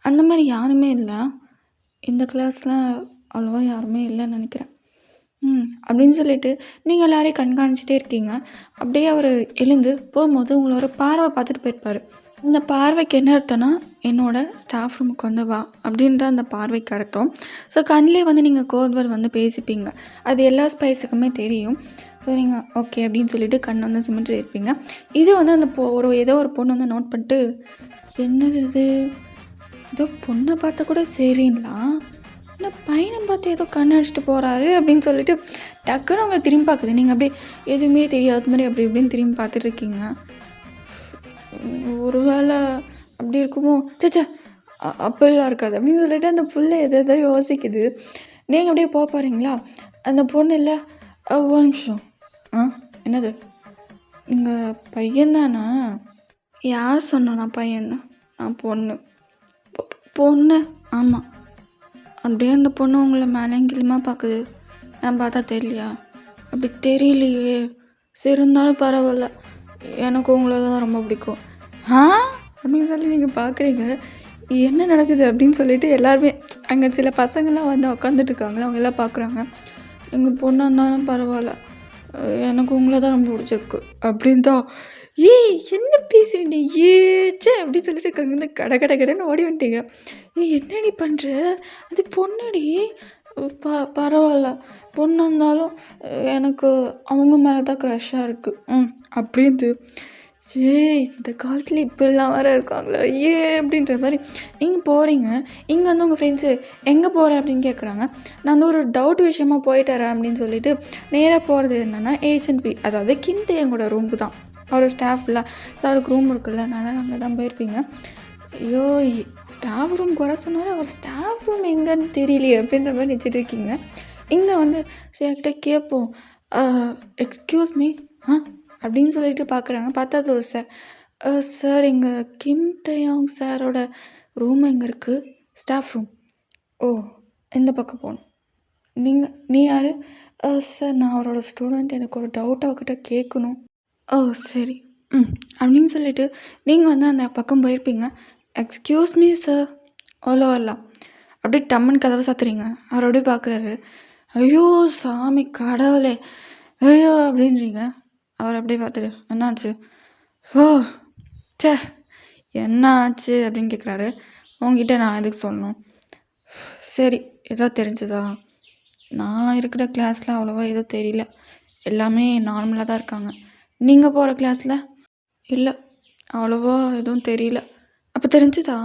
அந்த மாதிரி யாருமே இல்லை. இந்த கிளாஸில் அவ்வளோவா யாருமே இல்லைன்னு நினைக்கிறேன் அப்படின்னு சொல்லிட்டு நீங்கள் எல்லாரையும் கண்காணிச்சிட்டே இருக்கீங்க. அப்படியே அவர் எழுந்து போகும்போது உங்களை ஒரு பார்வை பார்த்துட்டு போயிருப்பார். இந்த பார்வைக்கு என்ன அர்த்தம்னா, என்னோடய ஸ்டாஃப் ரூமுக்கு வந்து வா அப்படின்ற அந்த பார்வைக்கு அர்த்தம். ஸோ கண்ணிலே வந்து நீங்கள் கோத்வர் வந்து பேசிப்பீங்க, அது எல்லா ஸ்பைஸுக்குமே தெரியும். ஸோ நீங்கள் ஓகே அப்படின்னு சொல்லிட்டு கண் வந்து சிமிட்டு இருப்பீங்க. இது வந்து அந்த ஏதோ ஒரு பொண்ணு வந்து நோட் பண்ணிட்டு, என்னது இது, ஏதோ பொண்ணை பார்த்தா கூட சரிங்களா, இல்லை பையனை பார்த்து ஏதோ கண்ணை அடிச்சுட்டு போகிறாரு அப்படின்னு சொல்லிட்டு டக்குன்னு அவங்களை திரும்பி பார்க்குது. நீங்கள் அப்படியே எதுவுமே தெரியாத மாதிரி அப்படி இப்படின்னு திரும்பி பார்த்துட்ருக்கீங்க. ஒரு வேளை அப்படி இருக்குமோ, சச்சா அப்படிலாம் இருக்காது அப்படின்னு சொல்லிட்டு அந்த பிள்ளை எதோ யோசிக்குது. நீங்கள் அப்படியே போகிறீங்களா, அந்த பொண்ணு இல்லை ஒரு நிமிஷம், என்னது நீங்கள் பையன் தானே? யார் சொன்னா நான் பையன்? நான் பொண்ணு ஆமாம். அப்படியே அந்த பொண்ணு உங்களை மேலேங்கிலுமா பார்க்குது. நான் பார்த்தா தெரியலையா? அப்படி தெரியலையே. சரி இருந்தாலும் பரவாயில்ல, எனக்கு உங்களை தான் ரொம்ப பிடிக்கும். அப்படின்னு சொல்லி நீங்கள் பார்க்குறீங்க. என்ன நடக்குது அப்படின்னு சொல்லிட்டு எல்லாருமே அங்கே சில பசங்கள்லாம் வந்து உட்காந்துட்டு இருக்காங்களா, அவங்க எல்லாம் பார்க்குறாங்க. எங்கள் பொண்ணாக இருந்தாலும் பரவாயில்ல, எனக்கு உங்களை தான் ரொம்ப பிடிச்சிருக்கு அப்படின்னு தான். ஏய் என்ன பேசுறீங்க ஏச்சே அப்படின்னு சொல்லிட்டு வந்து கடை கடை கடைன்னு ஓடி வந்துட்டீங்க. ஏய் என்னடி பண்ணுற, அது பொண்ணுடி, பரவாயில்ல, பொண்ணு இருந்தாலும் எனக்கு அவங்க மேலே தான் க்ரஷ்ஷாக இருக்குது அப்படின்ட்டு. இந்த காலத்தில் இப்படிலாம் வேறு இருக்காங்களா அப்படின்ற மாதிரி நீங்கள் போகிறீங்க. இங்கே வந்து உங்கள் ஃப்ரெண்ட்ஸு எங்கே போகிறேன் அப்படின்னு கேட்குறாங்க. நான் வந்து ஒரு டவுட் விஷயமா போயிட்டுறேன் அப்படின்னு சொல்லிட்டு நேராக போகிறது என்னென்னா ஏஜென்ட் அதாவது கிந்து எங்களோட ரூமுக்கு தான். அவரோட ஸ்டாஃப்ல அவருக்கு ரூம் இருக்குல்ல, அதனால் அங்கே தான் போயிருப்பீங்க. ஐயோ ஸ்டாஃப் ரூம் குறை சொன்னாலும் அவர் ஸ்டாஃப் ரூம் எங்கன்னு தெரியலையே அப்படின்ற மாதிரி நினச்சிட்டு இருக்கீங்க. இங்கே வந்து சரிக்கிட்ட கேட்போம், எக்ஸ்கியூஸ் மீ அப்படின்னு சொல்லிட்டு பார்க்குறாங்க. பார்த்தா அது ஒரு சார் எங்கள் கிம் தயாங் சாரோட ரூம் எங்கே இருக்குது, ஸ்டாஃப் ரூம். ஓ இந்த பக்கம் போகணும். நீ யார்? சார் நான் அவரோட ஸ்டூடெண்ட், எனக்கு ஒரு டவுட் அவகிட்ட கேட்கணும். ஓ சரி அப்படின்னு சொல்லிட்டு நீங்கள் வந்து அந்த பக்கம் போயிருப்பீங்க. எக்ஸ்கியூஸ் மீ சார், வரலாம். அப்படியே டம்மன் கதவை சாத்துறீங்க. அவர் அப்படியே பார்க்குறாரு. ஐயோ சாமி கடவுளே, ஐயோ அப்படின்றீங்க. அவர் அப்படியே பார்த்துட்டு என்னாச்சு? ஓ சே என்ன ஆச்சு அப்படின்னு கேட்குறாரு. உங்ககிட்ட நான் எதுக்கு சொல்லணும்? சரி ஏதோ தெரிஞ்சதா? நான் இருக்கிற கிளாஸில் அவ்வளோவா எதுவும் தெரியல, எல்லாமே நார்மலாக தான் இருக்காங்க. நீங்கள் போகிற கிளாஸில் இல்லை, அவ்வளோவா எதுவும் தெரியல. அப்போ தெரிஞ்சுதா?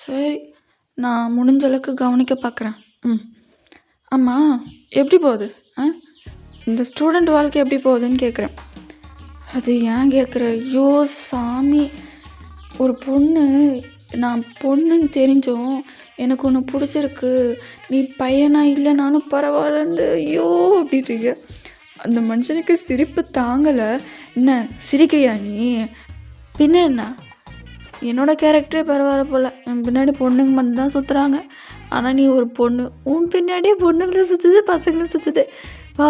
சரி நான் முடிஞ்ச அளவுக்கு கவனிக்க பார்க்குறேன். ஆமாம் எப்படி போகுது? இந்த ஸ்டூடெண்ட் வாழ்க்கை எப்படி போகுதுன்னு கேட்குறேன். அது ஏன் கேட்குற? ஐயோ சாமி, ஒரு பொண்ணு, நான் பொண்ணுன்னு தெரிஞ்சும் எனக்கு ஒன்று பிடிச்சிருக்கு, நீ பையனா இல்லைனாலும் பரவாயில்லந்து ஐயோ அப்படின்றீங்க. அந்த மனுஷனுக்கு சிரிப்பு தாங்கலை. என்ன சிரிக்கிறியா நீ? பின்ன என்ன, என்னோட கேரக்டரே பரவாயில்ல போல், என் பின்னாடி பொண்ணுங்க வந்து தான் சுற்றுறாங்க. ஆனால் நீ ஒரு பொண்ணு, உன் பின்னாடியே பொண்ணுங்களும் சுற்றுது பசங்களும் சுற்றுது வா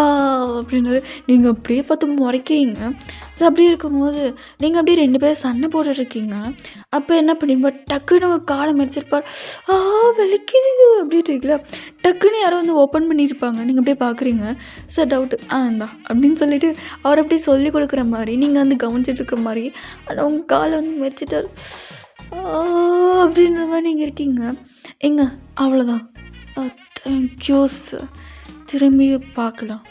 அப்படின்னாரு. நீங்கள் அப்படியே பார்த்து முறைக்கிறீங்க. ஸோ அப்படி இருக்கும்போது நீங்கள் அப்படியே 2 பேரும் சண்டை போட்டுட்ருக்கீங்க. அப்போ என்ன பண்ணிருப்பார், டக்குன்னு காலை மெரிச்சிருப்பார். வலிக்குது அப்படின்றீங்களா, டக்குன்னு யாரோ வந்து ஓப்பன் பண்ணியிருப்பாங்க. நீங்கள் அப்படியே பார்க்குறீங்க. சார் டவுட்டு இந்தா அப்படின்னு சொல்லிட்டு அவர் அப்படியே சொல்லி கொடுக்குற மாதிரி நீங்கள் வந்து கவனிச்சிட்ருக்குற மாதிரி, ஆனால் உங்கள் காலை வந்து மெரிச்சிட்டார் அப்படின்ற மாதிரி நீங்கள் இருக்கீங்க. எங்க அவ்வளோதான், தேங்க்யூ சார், திரும்பி பார்க்கலாம்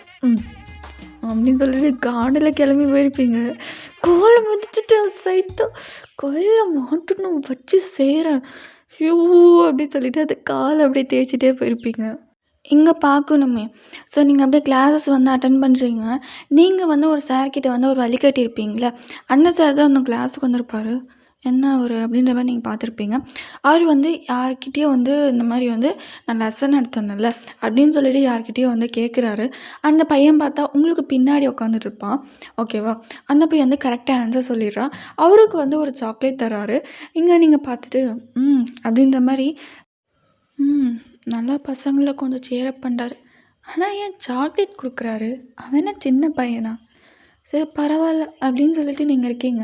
அப்படின்னு சொல்லிட்டு காண்டில் கிளம்பி போயிருப்பீங்க. கோலம் வந்துச்சுட்டு சைத்தோ கொல்ல மாட்டணும் வச்சு செய்கிறேன் ஷூ அப்படின்னு சொல்லிட்டு அது காலை அப்படியே தேய்ச்சிட்டே போயிருப்பீங்க. இங்கே பார்க்கணுமே. ஸோ நீங்கள் அப்படியே கிளாஸஸ் வந்து அட்டன் பண்ணுறீங்க. நீங்கள் வந்து ஒரு சார்கிட்ட வந்து ஒரு வழி கட்டியிருப்பீங்களே, அந்த சார் தான் அந்த கிளாஸுக்கு வந்திருப்பார். என்ன ஒரு அப்படின்ற மாதிரி நீங்கள் பார்த்துருப்பீங்க. அவர் வந்து யார்கிட்டேயும் வந்து இந்த மாதிரி வந்து நான் லெசன் எடுத்தேன்ல அப்படின்னு சொல்லிட்டு யார்கிட்டேயும் வந்து கேட்குறாரு. அந்த பையன் பார்த்தா உங்களுக்கு பின்னாடி உட்காந்துட்டு இருப்பான், ஓகேவா? அந்த பையன் வந்து கரெக்டாக ஆன்சர் சொல்லிடுறான். அவருக்கு வந்து ஒரு சாக்லேட் தர்றாரு. இங்கே நீங்கள் பார்த்துட்டு அப்படின்ற மாதிரி நல்லா பசங்களை கொஞ்சம் சேரப் பண்ணுறாரு. ஆனால் ஏன் சாக்லேட் கொடுக்குறாரு? அவன் என்ன சின்ன பையனா? சரி பரவாயில்ல அப்படின்னு சொல்லிட்டு நீங்கள் இருக்கீங்க.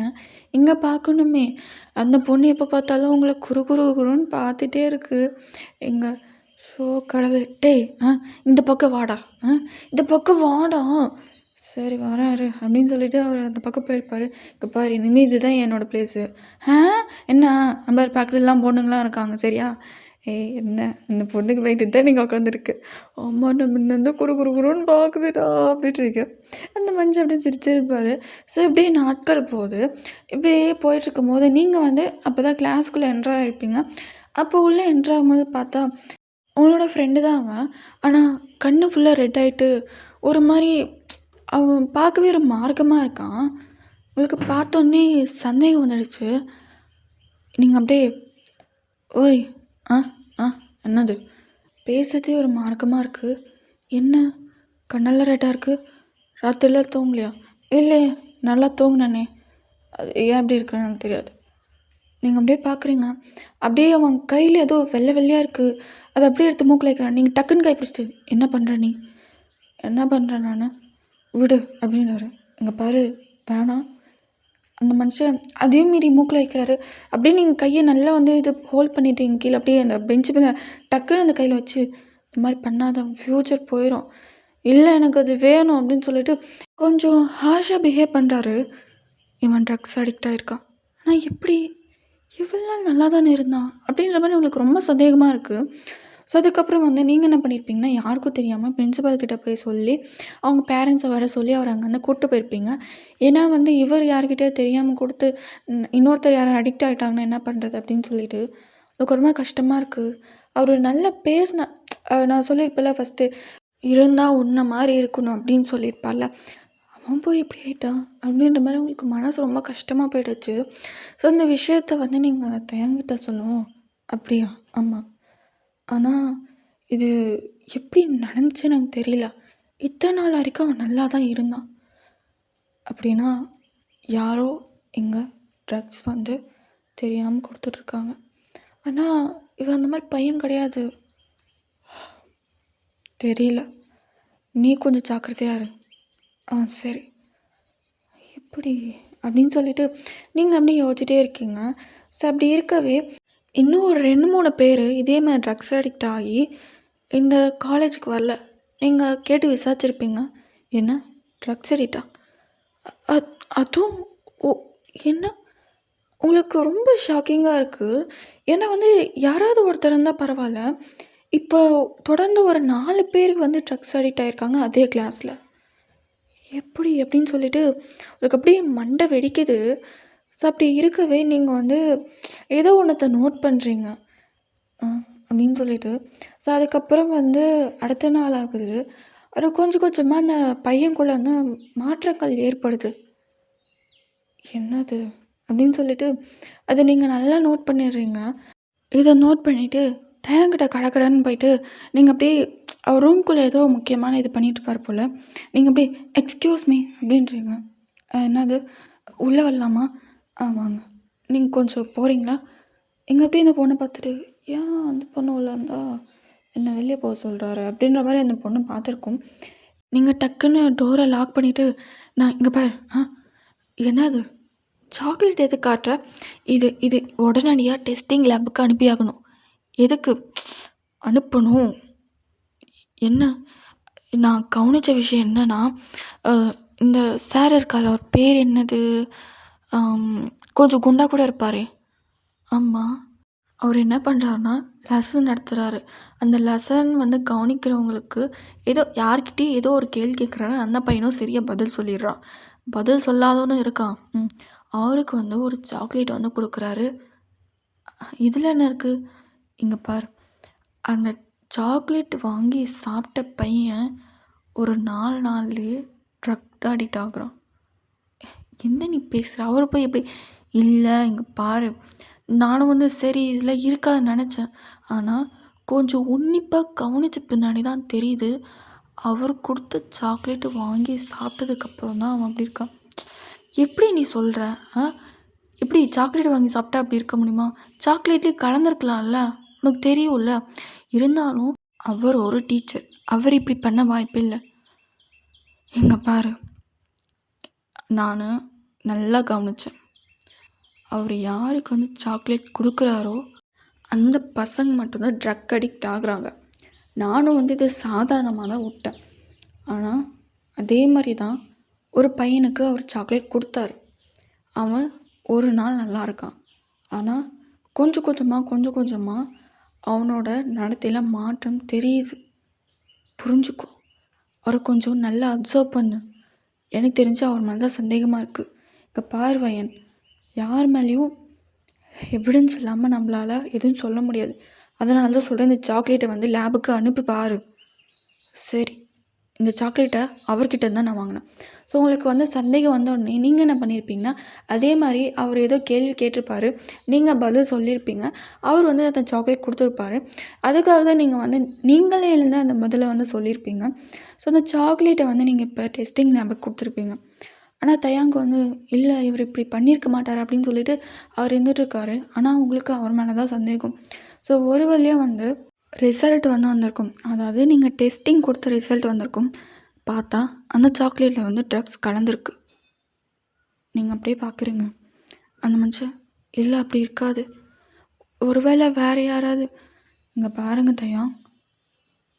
இங்கே பார்க்கணுமே, அந்த பொண்ணு எப்போ பார்த்தாலும் உங்களை குறுன்னு பார்த்துட்டே இருக்குது. எங்கள் ஷோ கடவுள், டேய் இந்த பக்கம் வாடா, இந்த பக்கம் வாடா, சரி வராரு அப்படின்னு சொல்லிட்டு அவர் அந்த பக்கம் போயிருப்பார். இங்கே பாரு, இனிமேல் இதுதான் என்னோடய பிளேஸு. என்ன நம்ம பக்கத்துலலாம் பொண்ணுங்களாம் இருக்காங்க சரியா? என்ன இந்த பொண்ணுக்கு வைத்து தான் நீங்கள் உட்காந்துருக்கு. அம்மா நம்ம இந்த குறுன்னு பார்க்குதுடா அப்படின்றீங்க. அந்த மனுஷன் அப்படியே சிரிச்சிருப்பார். ஸோ இப்படியே நாட்கள் போகுது. இப்படியே போயிட்டுருக்கும் போது நீங்கள் வந்து அப்போ தான் கிளாஸ்க்குள்ளே என்ட்ரு ஆகிருப்பீங்க. அப்போ உள்ளே என்ட்ரு ஆகும்போது பார்த்தா உங்களோட ஃப்ரெண்டு தான் அவன். ஆனால் கண்ணு ஃபுல்லாக ரெட் ஆகிட்டு ஒரு மாதிரி அவன் பார்க்கவே ஒரு மார்க்கமாக இருக்கான். உங்களுக்கு பார்த்தோன்னே சந்தேகம் வந்துடுச்சு. நீங்கள் அப்படியே ஓய் என்னது பேசுறதே ஒரு மார்க்கமாக இருக்குது, என்ன கண்ணெல்லாம் ரெட்டாக இருக்குது, ராத்திரிலாம் தூங்கலையா? இல்லை நல்லா தூங்கினே, அது ஏன் அப்படி இருக்குன்னு எனக்கு தெரியாது. நீங்கள் அப்படியே பார்க்குறீங்க. அப்படியே அவன் கையில் ஏதோ வெள்ளையாக இருக்குது, அதை அப்படியே எடுத்து மூக்கில் வைக்கிறான். நீங்கள் டக்குன்னு கை பிடிச்சிட்டு என்ன பண்ணுற நீ? என்ன பண்ணுறேன் நான், விடு அப்படின்னாரு. இங்கே பாரு வேணாம், அந்த மனுஷன் அதையும் மீறி மூக்கில் வைக்கிறாரு. அப்படியே நீங்கள் கையை நல்லா வந்து இது ஹோல்ட் பண்ணிட்டீங்க கீழே, அப்படியே அந்த பெஞ்சு மேலே டக்குன்னு அந்த கையில் வச்சு, இந்த மாதிரி பண்ணாத ஃப்யூச்சர் போயிடும், இல்லை எனக்கு அது வேணும் அப்படின்னு சொல்லிட்டு கொஞ்சம் ஹார்ஷாக பிஹேவ் பண்ணுறாரு. இவன் ட்ரக்ஸ் அடிக்ட் ஆகிருக்கான். ஆனால் எப்படி இவ்வளோ நாள் நல்லா தானே இருந்தான் அப்படின்ற மாதிரி உங்களுக்கு ரொம்ப சந்தேகமாக இருக்குது. ஸோ அதுக்கப்புறம் வந்து நீங்கள் என்ன பண்ணியிருப்பீங்கன்னா, யாருக்கும் தெரியாமல் பிரின்சிபல் கிட்ட போய் சொல்லி அவங்க பேரண்ட்ஸை வர சொல்லி அவர் அங்கேருந்து கூப்பிட்டு போயிருப்பீங்க. ஏன்னா வந்து இவர் யார்கிட்டயோ தெரியாமல் கொடுத்து இன்னொருத்தர் யாரும் அடிக்ட் ஆகிட்டாங்கன்னா என்ன பண்ணுறது அப்படின்னு சொல்லிட்டு எனக்கு ரொம்ப கஷ்டமாக இருக்குது. அவர் நல்லா பேசின நான் சொல்லியிருப்பேன்ல ஃபஸ்ட்டு, இருந்தால் உன்ன மாதிரி இருக்கணும் அப்படின்னு சொல்லியிருப்பார்ல, அவன் போய் இப்படி ஆயிட்டான் அப்படின்ற மாதிரி உங்களுக்கு மனசு ரொம்ப கஷ்டமாக போயிடுச்சு. ஸோ இந்த விஷயத்த வந்து நீங்கள் தயங்கிட்ட சொல்லணும். அப்படியா? ஆமாம். ஆனால் இது எப்படி நடந்துச்சுன்னு எனக்கு தெரியல. இத்தனை நாள் வரைக்கும் அவன் நல்லா தான் இருந்தான். அப்படின்னா யாரோ இங்கே ட்ரக்ஸ் வந்து தெரியாமல் கொடுத்துட்ருக்காங்க. ஆனால் இவன் அந்த மாதிரி பையன் கிடையாது. தெரியல, நீ கொஞ்சம் ஜாக்கிரதையாக இரு. சரி. எப்படி அப்படின்னு சொல்லிட்டு நீங்கள் அப்படியே யோசிச்சிட்டே இருக்கீங்க. ஸோ அப்படி இருக்கவே இன்னும் ஒரு 2-3 பேர் இதே மாதிரி ட்ரக்ஸ் அடிக்ட் ஆகி இந்த காலேஜுக்கு வரல. நீங்கள் கேட்டு விசாரிச்சிருப்பீங்க, என்ன ட்ரக்ஸ் அடிக்டா? அதுவும் ஓ, என்ன உங்களுக்கு ரொம்ப ஷாக்கிங்காக இருக்குது. ஏன்னா வந்து யாராவது ஒருத்தர் இருந்தால் பரவாயில்ல, இப்போ தொடர்ந்து ஒரு 4 பேருக்கு வந்து ட்ரக்ஸ் அடிக்ட் ஆகிருக்காங்க அதே கிளாஸில். எப்படி அப்படின்னு சொல்லிட்டு உங்களுக்கு அப்படியே மண்டை வெடிக்குது. ஸோ அப்படி இருக்கவே நீங்கள் வந்து ஏதோ ஒன்றத்தை நோட் பண்ணுறீங்க அப்படின்னு சொல்லிட்டு. ஸோ அதுக்கப்புறம் வந்து அடுத்த நாள் ஆகுது. அது கொஞ்சம் கொஞ்சமாக அந்த பையன்குள்ளே வந்து மாற்றங்கள் ஏற்படுது. என்னது அப்படின்னு சொல்லிட்டு அதை நீங்கள் நல்லா நோட் பண்ணிடுறீங்க. இதை நோட் பண்ணிவிட்டு தேங்கிட்ட கடக்கடன்னு போயிட்டு நீங்கள் அப்படியே அவர் ரூம்குள்ளே ஏதோ முக்கியமான இது பண்ணிட்டு இருப்பார் போல். நீங்கள் அப்படியே எக்ஸ்கியூஸ் மீ அப்படின்றீங்க. என்னது, உள்ளே வரலாமா? வாங்க. நீங்கள் கொஞ்சம் போகிறீங்களா? எங்கே அப்படியே இந்த பொண்ணை பார்த்துட்டு, ஏன் அந்த பொண்ணு உள்ள இருந்தா என்னை வெளியே போக சொல்கிறாரு அப்படின்ற மாதிரி அந்த பொண்ணு பார்த்துருக்கும். நீங்கள் டக்குன்னு டோரை லாக் பண்ணிவிட்டு, நான் இங்கே பாரு, என்னது சாக்லேட் எது காட்டுற? இது உடனடியாக டெஸ்டிங் லேபுக்கு அனுப்பி ஆகணும். எதுக்கு அனுப்பணும்? என்ன? நான் கவனித்த விஷயம் என்னன்னா, இந்த சார் இருக்கார், அவர் பேர் என்னது, கொஞ்சம் குண்டா கூட இருப்பார். ஆமாம். அவர் என்ன பண்ணுறாருன்னா லெசன் நடத்துகிறாரு. அந்த லெசன் வந்து கவனிக்கிறவங்களுக்கு ஏதோ யார்கிட்டையும் ஏதோ ஒரு கேள்வி கேட்குறாரு. அந்த பையனும் சரியாக பதில் சொல்லிடுறான். பதில் சொல்லாதவனும் இருக்கான். அவருக்கு வந்து ஒரு சாக்லேட் வந்து கொடுக்குறாரு. இதில் என்ன இருக்குது? இங்கே பார், அந்த சாக்லேட் வாங்கி சாப்பிட்ட பையன் ஒரு 4 நாள்லேயே ட்ரக் அடிக்ட் ஆகுறான். என்ன நீ பேசுகிற? அவர் போய் எப்படி? இல்லை, இங்கே பாரு, நானும் வந்து சரி இதில் இருக்காதுன்னு நினச்சேன். ஆனால் கொஞ்சம் உன்னிப்பாக கவனித்த பின்னாடி தான் தெரியுது, அவர் கொடுத்த சாக்லேட்டு வாங்கி சாப்பிட்டதுக்கப்புறம் தான் அவன் அப்படி இருக்கான். எப்படி நீ சொல்கிற? எப்படி சாக்லேட் வாங்கி சாப்பிட்டா அப்படி இருக்க முடியுமா? சாக்லேட்லேயே கலந்துருக்கலாம்ல, உனக்கு தெரியும்ல. இருந்தாலும் அவர் ஒரு டீச்சர், அவர் இப்படி பண்ண வாய்ப்பு இல்லை. எங்கே பாரு, நான் நல்லா கவனித்தேன். அவர் யாருக்கு வந்து சாக்லேட் கொடுக்குறாரோ அந்த பசங்க மட்டும்தான் ட்ரக் அடிக்ட் ஆகுறாங்க. நானும் வந்து இது சாதாரணமாக தான் விட்டேன். ஆனால் அதே மாதிரி தான் ஒரு பையனுக்கு அவர் சாக்லேட் கொடுத்தாரு. அவன் ஒரு நாள் நல்லா இருக்கான். ஆனால் கொஞ்சம் கொஞ்சமாக அவனோட நடத்தையில் மாற்றம் தெரியுது. புரிஞ்சுக்கோ, அவரை கொஞ்சம் நல்லா அப்சர்வ் பண்ணு. எனக்கு தெரிஞ்சு அவர் மேலே தான் சந்தேகமாக இருக்குது. இங்கே பார்வையன், யார் மேலேயும் எவிடன்ஸ் இல்லாமல் நம்மளால் எதுவும் சொல்ல முடியாது. அதனால தான் சொல்கிறேன், இந்த சாக்லேட்டை வந்து லேபுக்கு அனுப்பி பாரு. சரி, இந்த சாக்லேட்டை அவர்கிட்ட தான் நான் வாங்கினேன். ஸோ உங்களுக்கு வந்து சந்தேகம் வந்த உடனே நீங்கள் என்ன பண்ணியிருப்பீங்கன்னா, அதே மாதிரி அவர் ஏதோ கேள்வி கேட்டிருப்பாரு, நீங்கள் பதில் சொல்லியிருப்பீங்க. அவர் வந்து அந்த சாக்லேட் கொடுத்துருப்பாரு. அதுக்காக தான் நீங்கள் வந்து நீங்களே எழுந்து அந்த பதிலை வந்து சொல்லியிருப்பீங்க. ஸோ அந்த சாக்லேட்டை வந்து நீங்கள் இப்போ டெஸ்டிங் லேபுக்கு கொடுத்துருப்பீங்க. ஆனால் தயாங்கு வந்து இல்லை, இவர் இப்படி பண்ணியிருக்க மாட்டார் அப்படின்னு சொல்லிட்டு அவர் இருந்துகிட்ருக்காரு. ஆனால் உங்களுக்கு அவர் மேலே தான் சந்தேகம். ஸோ ஒரு வழியாக வந்து ரிசல்ட் வந்து வந்திருக்கும். அதாவது நீங்கள் டெஸ்டிங் கொடுத்த ரிசல்ட் வந்திருக்கும். பார்த்தா அந்த சாக்லேட்டில் வந்து ட்ரக்ஸ் கலந்துருக்கு. நீங்கள் அப்படியே பார்க்குறீங்க. அந்த மனுஷன் இல்லை அப்படி இருக்காது, ஒருவேளை வேறு யாராவது. இங்கே பாருங்க தயா,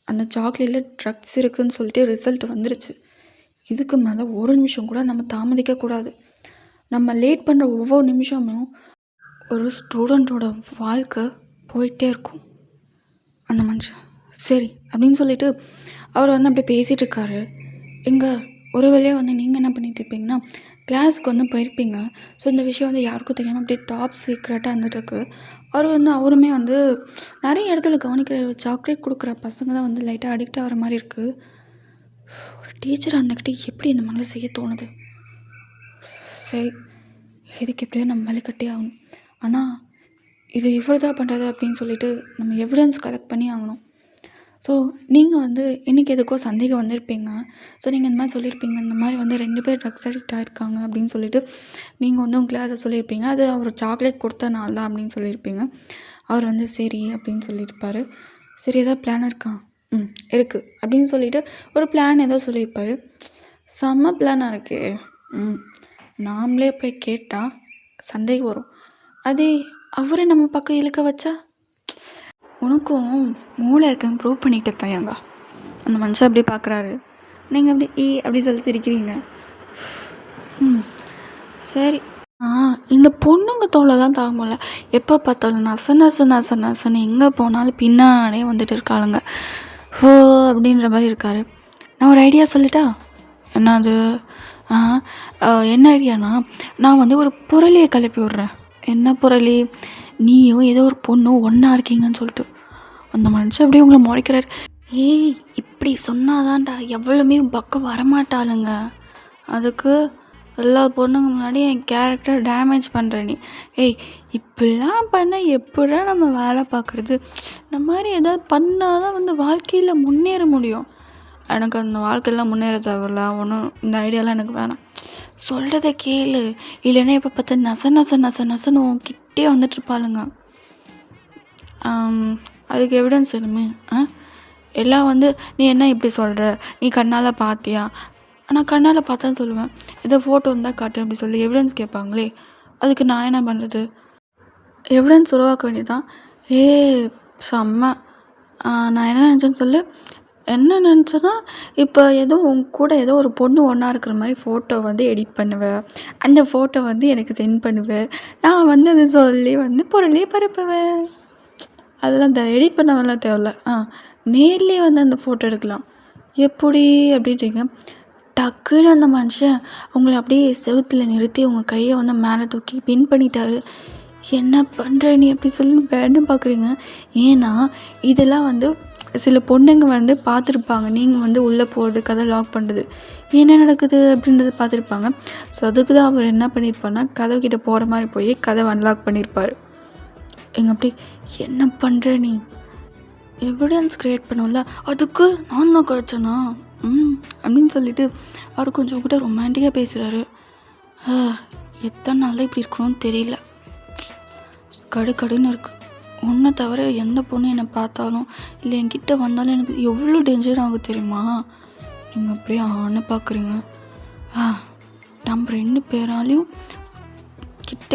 அந்த சாக்லேட்டில் ட்ரக்ஸ் இருக்குதுன்னு சொல்லிட்டு ரிசல்ட் வந்துருச்சு. இதுக்கு மேலே ஒரு நிமிஷம் கூட நம்ம தாமதிக்கக்கூடாது. நம்ம லேட் பண்ணுற ஒவ்வொரு நிமிஷமும் ஒரு ஸ்டூடெண்ட்டோட வாழ்க்கை போயிட்டே இருக்கும். அந்த மனுஷன் சரி அப்படின்னு சொல்லிட்டு அவர் வந்து அப்படியே பேசிகிட்டு இருக்காரு. இங்கே ஒரு வேளையாக வந்து நீங்கள் என்ன பண்ணிட்டு இருப்பீங்கன்னா, கிளாஸுக்கு வந்து போயிருப்பீங்க. ஸோ இந்த விஷயம் வந்து யாருக்கும் தெரியாமல் அப்படியே டாப் சீக்ரெட்டாக இருந்துகிட்ருக்கு. அவருமே வந்து நிறைய இடத்துல கவனிக்கிற சாக்லேட் கொடுக்குற பசங்க தான் வந்து லைட்டாக அடிக்ட் ஆகிற மாதிரி இருக்குது. ஒரு டீச்சராக இருந்துக்கிட்டு எப்படி இந்த மாதிரிலாம் செய்ய தோணுது? சரி, இதுக்கு எப்படியோ நம்ம வேலை கட்டே ஆகணும். ஆனால் இது இவ்வளோ தான் பண்ணுறது அப்படின்னு சொல்லிட்டு நம்ம எவிடன்ஸ் கலெக்ட் பண்ணி ஆகணும். ஸோ நீங்கள் வந்து இன்றைக்கி எதுக்கோ சந்தேகம் வந்திருப்பீங்க. ஸோ நீங்கள் இந்த மாதிரி சொல்லியிருப்பீங்க, இந்த மாதிரி வந்து 2 பேர் ட்ரக்ஸ் அடிக்ட் ஆகிருக்காங்க அப்படின்னு சொல்லிட்டு நீங்கள் வந்து உங்கள் கிளாஸை சொல்லியிருப்பீங்க. அது அவர் சாக்லேட் கொடுத்தனால தான் அப்படின்னு சொல்லியிருப்பீங்க. அவர் வந்து சரி அப்படின்னு சொல்லியிருப்பார். சரி ஏதாவது பிளான் இருக்கா? இருக்குது அப்படின்னு சொல்லிட்டு ஒரு பிளான் ஏதோ சொல்லியிருப்பார். செம்ம பிளானாக இருக்கே. நாமளே போய் கேட்டால் சந்தேகம் வரும். அதே அவரை நம்ம பக்கம் இழுக்க வச்சா உனக்கும் மூளை இருக்குன்னு ப்ரூவ் பண்ணிட்டு இருப்பாங்க. அந்த மனுஷன் அப்படி பார்க்குறாரு. நீங்கள் அப்படி அப்படி சொல்லி சிரிக்கிறீங்க. சரி, இந்த பொண்ணுங்க தோலை தான் தாங்க முடியல. எப்போ பார்த்தாலும் நசன்னு எங்கே போனாலும் பின்னாடியே வந்துட்டு இருக்காளுங்க. ஹோ அப்படின்ற மாதிரி இருக்காரு. நான் ஒரு ஐடியா சொல்லிட்டா? என்னது? என்ன ஐடியானா, நான் வந்து ஒரு புரளியை கிளப்பி விட்றேன். என்ன புரளி? நீயும் ஏதோ ஒரு பொண்ணும் ஒன்றா இருக்கீங்கன்னு சொல்லிட்டு. அந்த மனுஷன் அப்படியே உங்களை முறைக்கிறாரு. இப்படி சொன்னாதான்டா எவ்வளவுமே பக்கம் வரமாட்டாளுங்க. அதுக்கு எல்லா பொண்ணுங்க முன்னாடி என் கேரக்டர் டேமேஜ் பண்ணுற நீ. இப்படிலாம் பண்ண எப்படா நம்ம வேலை பார்க்குறது? இந்த மாதிரி ஏதாவது பண்ணால் தான் வந்து வாழ்க்கையில் முன்னேற முடியும். எனக்கு அந்த வாழ்க்கையெல்லாம் முன்னேற தேவையில்ல, ஒன்றும் இந்த ஐடியாலாம் எனக்கு வேணாம். சொல்கிறத கேளு, இல்லைன்னா இப்போ பார்த்தா நசன்னு கிட்டே வந்துட்டுருப்பாளுங்க. அதுக்கு எவிடன்ஸ் வேணுமே. எல்லாம் வந்து நீ என்ன இப்படி சொல்கிற, நீ கண்ணால் பார்த்தியா? நான் கண்ணால் பார்த்தேன்னு சொல்லுவேன். ஏதோ ஃபோட்டோ இருந்தால் காட்டு அப்படி சொல்லி எவிடன்ஸ் கேட்பாங்களே, அதுக்கு நான் என்ன பண்ணுறது? எவிடன்ஸ் உருவாக்க வேண்டியதான். செம்ம. நான் என்ன நினச்சேன்னு சொல்லு. என்ன நினச்சேன்னா, இப்போ ஏதோ உன் கூட ஏதோ ஒரு பொண்ணு ஒன்றா இருக்கிற மாதிரி ஃபோட்டோ வந்து எடிட் பண்ணுவேன். அந்த ஃபோட்டோ வந்து எனக்கு சென்ட் பண்ணுவேன். நான் வந்து அதை சொல்லி வந்து பொருளே பரப்புவேன். அதெல்லாம் இந்த எடிட் பண்ணவெல்லாம் தேவையில்ல. நேர்லேயே வந்து அந்த ஃபோட்டோ எடுக்கலாம். எப்படி அப்படின்றீங்க? டக்குன்னு அந்த மனுஷன் உங்களை அப்படியே செவுத்தில் நிறுத்தி உங்கள் கையை வந்து மேலே தூக்கி பின் பண்ணிட்டாரு. என்ன பண்ணுற நீ அப்படி சொல்லி வேணும் பார்க்குறீங்க. ஏன்னா இதெல்லாம் வந்து சில பொண்ணுங்க வந்து பார்த்துருப்பாங்க. நீங்கள் வந்து உள்ளே போகிறது, கதை லாக் பண்ணுறது, என்ன நடக்குது அப்படின்றத பார்த்துருப்பாங்க. ஸோ அதுக்கு தான் அவர் என்ன பண்ணியிருப்பார்னா, கதவு கிட்டே போகிற மாதிரி போய் கதவை அன்லாக் பண்ணியிருப்பார். அப்படி என்ன பண்ணுற நீ? எவிடன்ஸ் க்ரியேட் பண்ணல, அதுக்கு நான் தான் கிடச்சேனா அப்படின்னு சொல்லிட்டு அவர் கொஞ்சம் கூட ரொமான்டிக்காக பேசுகிறாரு. எத்தனை நாள் இப்படி இருக்கணும்னு தெரியல. கடுன்னு இருக்குது. உன்னை தவிர எந்த பொண்ணு என்னை பார்த்தாலும் இல்லை என்கிட்ட வந்தாலும் எனக்கு எவ்வளோ டேஞ்சர் ஆகும் தெரியுமா? நீங்கள் அப்படியே ஆன பார்க்குறீங்க. நம்ம 2 பேராலையும்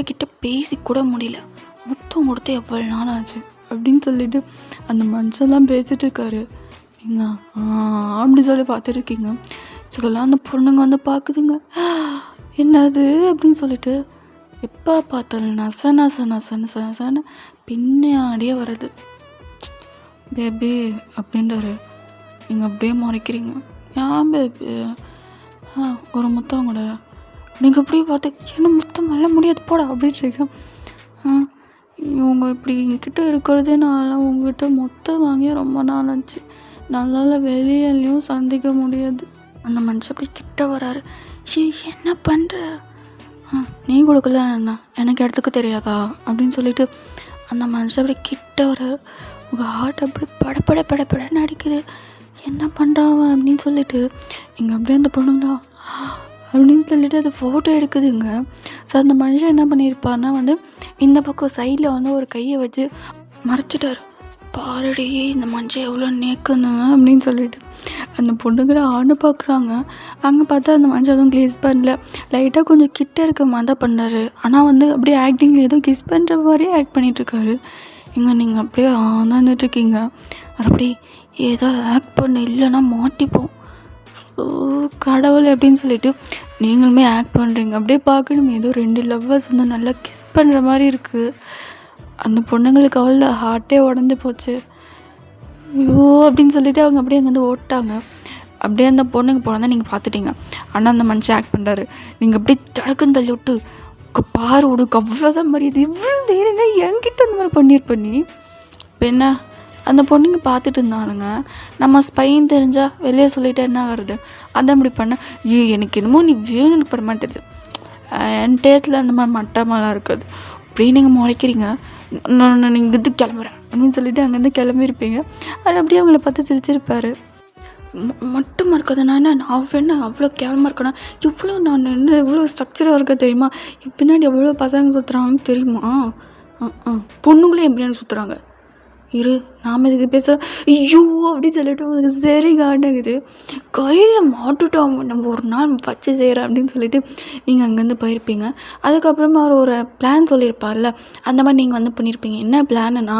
கிட்ட பேசி கூட முடியல. முத்தம் கொடுத்து எவ்வளோ நாள் ஆச்சு அப்படின்னு சொல்லிட்டு அந்த மனுஷன் தான் பேசிகிட்டு இருக்காரு. நீங்கள் அப்படி சொல்லி பார்த்துருக்கீங்க. ஸோ இதெல்லாம் அந்த பொண்ணுங்க வந்து பார்க்குதுங்க. என்னது அப்படின்னு சொல்லிட்டு எப்போ பார்த்தாலும் நசன்னு பின்னாடியே வர்றது. பேபி அப்படின்றாரு. நீங்கள் அப்படியே மறைக்கிறீங்க. ஏன் பேபி? ஒரு முத்தம் கூட. நீங்கள் அப்படியே பார்த்து என்ன முத்தம் பண்ண முடியாது போட அப்படின்ட்டு. இவங்க இப்படி என்கிட்ட இருக்கிறதே நான்லாம் உங்ககிட்ட மொத்தம் வாங்கி ரொம்ப நாள் ஆச்சு. நல்லால வெளியிலையும் சந்திக்க முடியாது. அந்த மனுஷன் அப்படி கிட்ட வராரு. என்ன பண்ணுற? நீ கொடுக்கல என்ன எனக்கு இடத்துக்கு தெரியாதா அப்படின்னு சொல்லிட்டு அந்த மனுஷன் அப்படி கிட்ட வராரு. உங்கள் ஹார்ட் அப்படி படப்படன்னு அடிக்குது. என்ன பண்ணுறாவ அப்படின்னு சொல்லிட்டு இங்கே அப்படியே அந்த பொண்ணுங்களா அப்படின்னு சொல்லிட்டு அது ஃபோட்டோ எடுக்குதுங்க. ஸோ அந்த மனுஷன் என்ன பண்ணியிருப்பார்னா வந்து இந்த பக்கம் சைடில் வந்து ஒரு கையை வச்சு மறைச்சிட்டார். பாரடி இந்த மனுஷன் எவ்வளோ நேக்குன்னு அப்படின்னு சொல்லிட்டு அந்த பொண்ணுங்கிற ஆணு பார்க்குறாங்க. அங்கே பார்த்தா அந்த மனுஷன் எதுவும் கிஸ் பண்ணல. லைட்டாக கொஞ்சம் கிட்ட இருக்க மாதிரி தான் பண்ணார். ஆனால் வந்து அப்படியே ஆக்டிங்கில் ஏதோ கிஸ் பண்ணுற மாதிரியே ஆக்ட் பண்ணிகிட்ருக்காரு. நீங்கள் அப்படியே ஆனாந்துட்டுருக்கீங்க. அப்படி ஏதோ ஆக்ட் பண்ண இல்லைன்னா மாட்டிப்போம். ஓ கடவுள் அப்படின்னு சொல்லிட்டு நீங்களுமே ஆக்ட் பண்ணுறீங்க. அப்படியே பார்க்கணும் ஏதோ 2 லவ்வர்ஸ் வந்து நல்லா கிஸ் பண்ணுற மாதிரி இருக்குது. அந்த பொண்ணுங்களுக்கு அவள ஹார்ட்டே உடஞ்சி போச்சு. ஐயோ அப்படின்னு சொல்லிட்டு அவங்க அப்படியே அங்கேருந்து ஓட்டாங்க. அப்படியே அந்த பொண்ணுங்க போனதை நீங்கள் பார்த்துட்டீங்க. ஆனால் அந்த மனுஷன் ஆக்ட் பண்ணுறாரு. நீங்கள் அப்படியே தடக்குன்னு தள்ளி விட்டு பாரு உனக்கு அவ்வளோதான் மாதிரி இது இவ்வளோ தைரியம் தான் என்கிட்ட அந்த மாதிரி பண்ணியிருப்பண்ணி. இப்போ என்ன அந்த பொண்ணுங்க பார்த்துட்டு இருந்தானுங்க. நம்ம ஸ்பைன்னு தெரிஞ்சால் வெளியே சொல்லிவிட்டு என்ன ஆகிறது? அதான் இப்படி பண்ண எனக்கு என்னமோ நீ வேணும்னு பட மாதிரி தெரியுது. என் டேத்தில் அந்த மாதிரி மட்டமாலாம் இருக்காது. அப்படியே நீங்கள் முறைக்கிறீங்க. நான் நீங்கள் இது கிளம்புறேன் அப்படின்னு சொல்லிட்டு அங்கேருந்து கிளம்பியிருப்பீங்க. அது அப்படியே அவங்கள பார்த்து சிரிச்சிருப்பார். மட்டுமா இருக்காது நான் என்ன அவ்வளோ கேவலமாக இருக்கேன்னா இவ்வளோ நான் என்ன எவ்வளோ ஸ்ட்ரக்சராக இருக்க தெரியுமா? பின்னாடி எவ்வளோ பசங்க சுற்றுறாங்கன்னு தெரியுமா? பொண்ணுங்களே எப்படின்னு சுற்றுறாங்க. இரு நாம் இதுக்கு பேசுகிறோம். ஐயோ அப்படின்னு சொல்லிட்டு உங்களுக்கு சரி காண்டாகுது. கையில் மாட்டுட்டோம் நம்ம ஒரு நாள் வச்சு செய்கிறேன் அப்படின்னு சொல்லிட்டு நீங்கள் அங்கேருந்து போயிருப்பீங்க. அதுக்கப்புறமா அவர் ஒரு பிளான் சொல்லியிருப்பார்ல, அந்த மாதிரி நீங்கள் வந்து பண்ணியிருப்பீங்க. என்ன பிளான்னா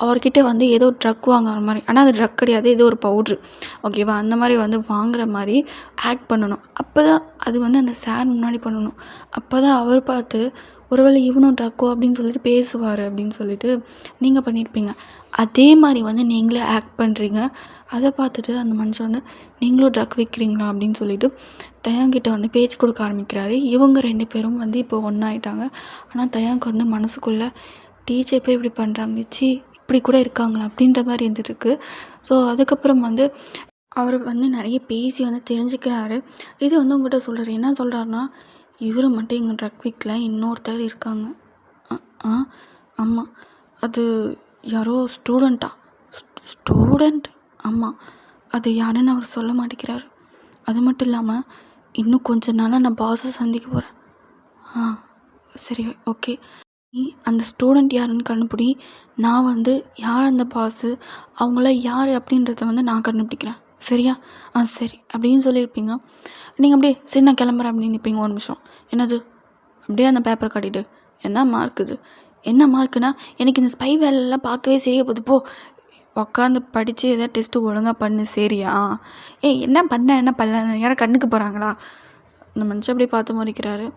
அவர்கிட்ட வந்து ஏதோ ட்ரக் வாங்குற மாதிரி, ஆனால் அது ட்ரக் கிடையாது, ஏதோ ஒரு பவுட்ரு ஓகேவா, அந்த மாதிரி வந்து வாங்குற மாதிரி ஆக்ட் பண்ணணும். அப்போ தான் அது வந்து அந்த சார் முன்னாடி பண்ணணும். அப்போ தான் அவர் பார்த்து ஒருவேளை இவனும் ட்ரக்கோ அப்படின்னு சொல்லிட்டு பேசுவார் அப்படின்னு சொல்லிட்டு நீங்கள் பண்ணியிருப்பீங்க. அதே மாதிரி வந்து நீங்களே ஆக்ட் பண்ணுறீங்க. அதை பார்த்துட்டு அந்த மனுஷன் வந்து நீங்களும் ட்ரக் விற்கிறீங்களா அப்படின்னு சொல்லிட்டு தயாங்கிட்ட வந்து பேச்சு கொடுக்க ஆரம்பிக்கிறாரு. இவங்க 2 பேரும் வந்து இப்போ ஒன்றாயிட்டாங்க. ஆனால் தயாங்க்கு வந்து மனசுக்குள்ளே டீச்சர் போய் இப்படி பண்ணுறாங்க, இப்படி கூட இருக்காங்களா அப்படின்ற மாதிரி இருந்துருக்கு. ஸோ அதுக்கப்புறம் வந்து அவர் வந்து நிறைய பேசி வந்து தெரிஞ்சுக்கிறாரு. இது வந்து உங்கள்கிட்ட சொல்கிறாரு. என்ன சொல்கிறாருன்னா, இவர் மட்டும் இங்கே ட்ரக் விற்கல, இன்னொருத்தர் இருக்காங்க. ஆமாம், அது யாரோ ஸ்டூடெண்ட். ஆமாம், அது யாருன்னு அவர் சொல்ல மாட்டேங்கிறாரு. அது மட்டும் இல்லாமல் இன்னும் கொஞ்ச நாளாக நான் பாஸை சந்திக்க போகிறேன். சரி ஓகே, நீ அந்த ஸ்டூடெண்ட் யாருன்னு கண்டுபிடி. நான் வந்து யார் அந்த பாஸு, அவங்கள யார் அப்படின்றத வந்து நான் கண்டுபிடிக்கிறேன். சரியா? சரி அப்படின்னு சொல்லியிருப்பீங்க. நீங்கள் அப்படியே சரி நான் கிளம்புறேன் அப்படின்னு நிற்பீங்க. ஒரு நிமிஷம், என்னது? அப்படியே அந்த பேப்பரை காட்டிட்டு என்ன மார்க்குது? என்ன மார்க்குனா எனக்கு இந்த ஸ்பை வேலைலாம் பார்க்கவே சரியா போகுது. போ உட்காந்து படித்து எதாவது டெஸ்ட்டு ஒழுங்காக பண்ணு. சரியா? என்ன பண்ணல யாரும் கண்ணுக்கு போகிறாங்களா? அந்த மனுஷன் அப்படியே பார்த்து முறைக்கிறாரு.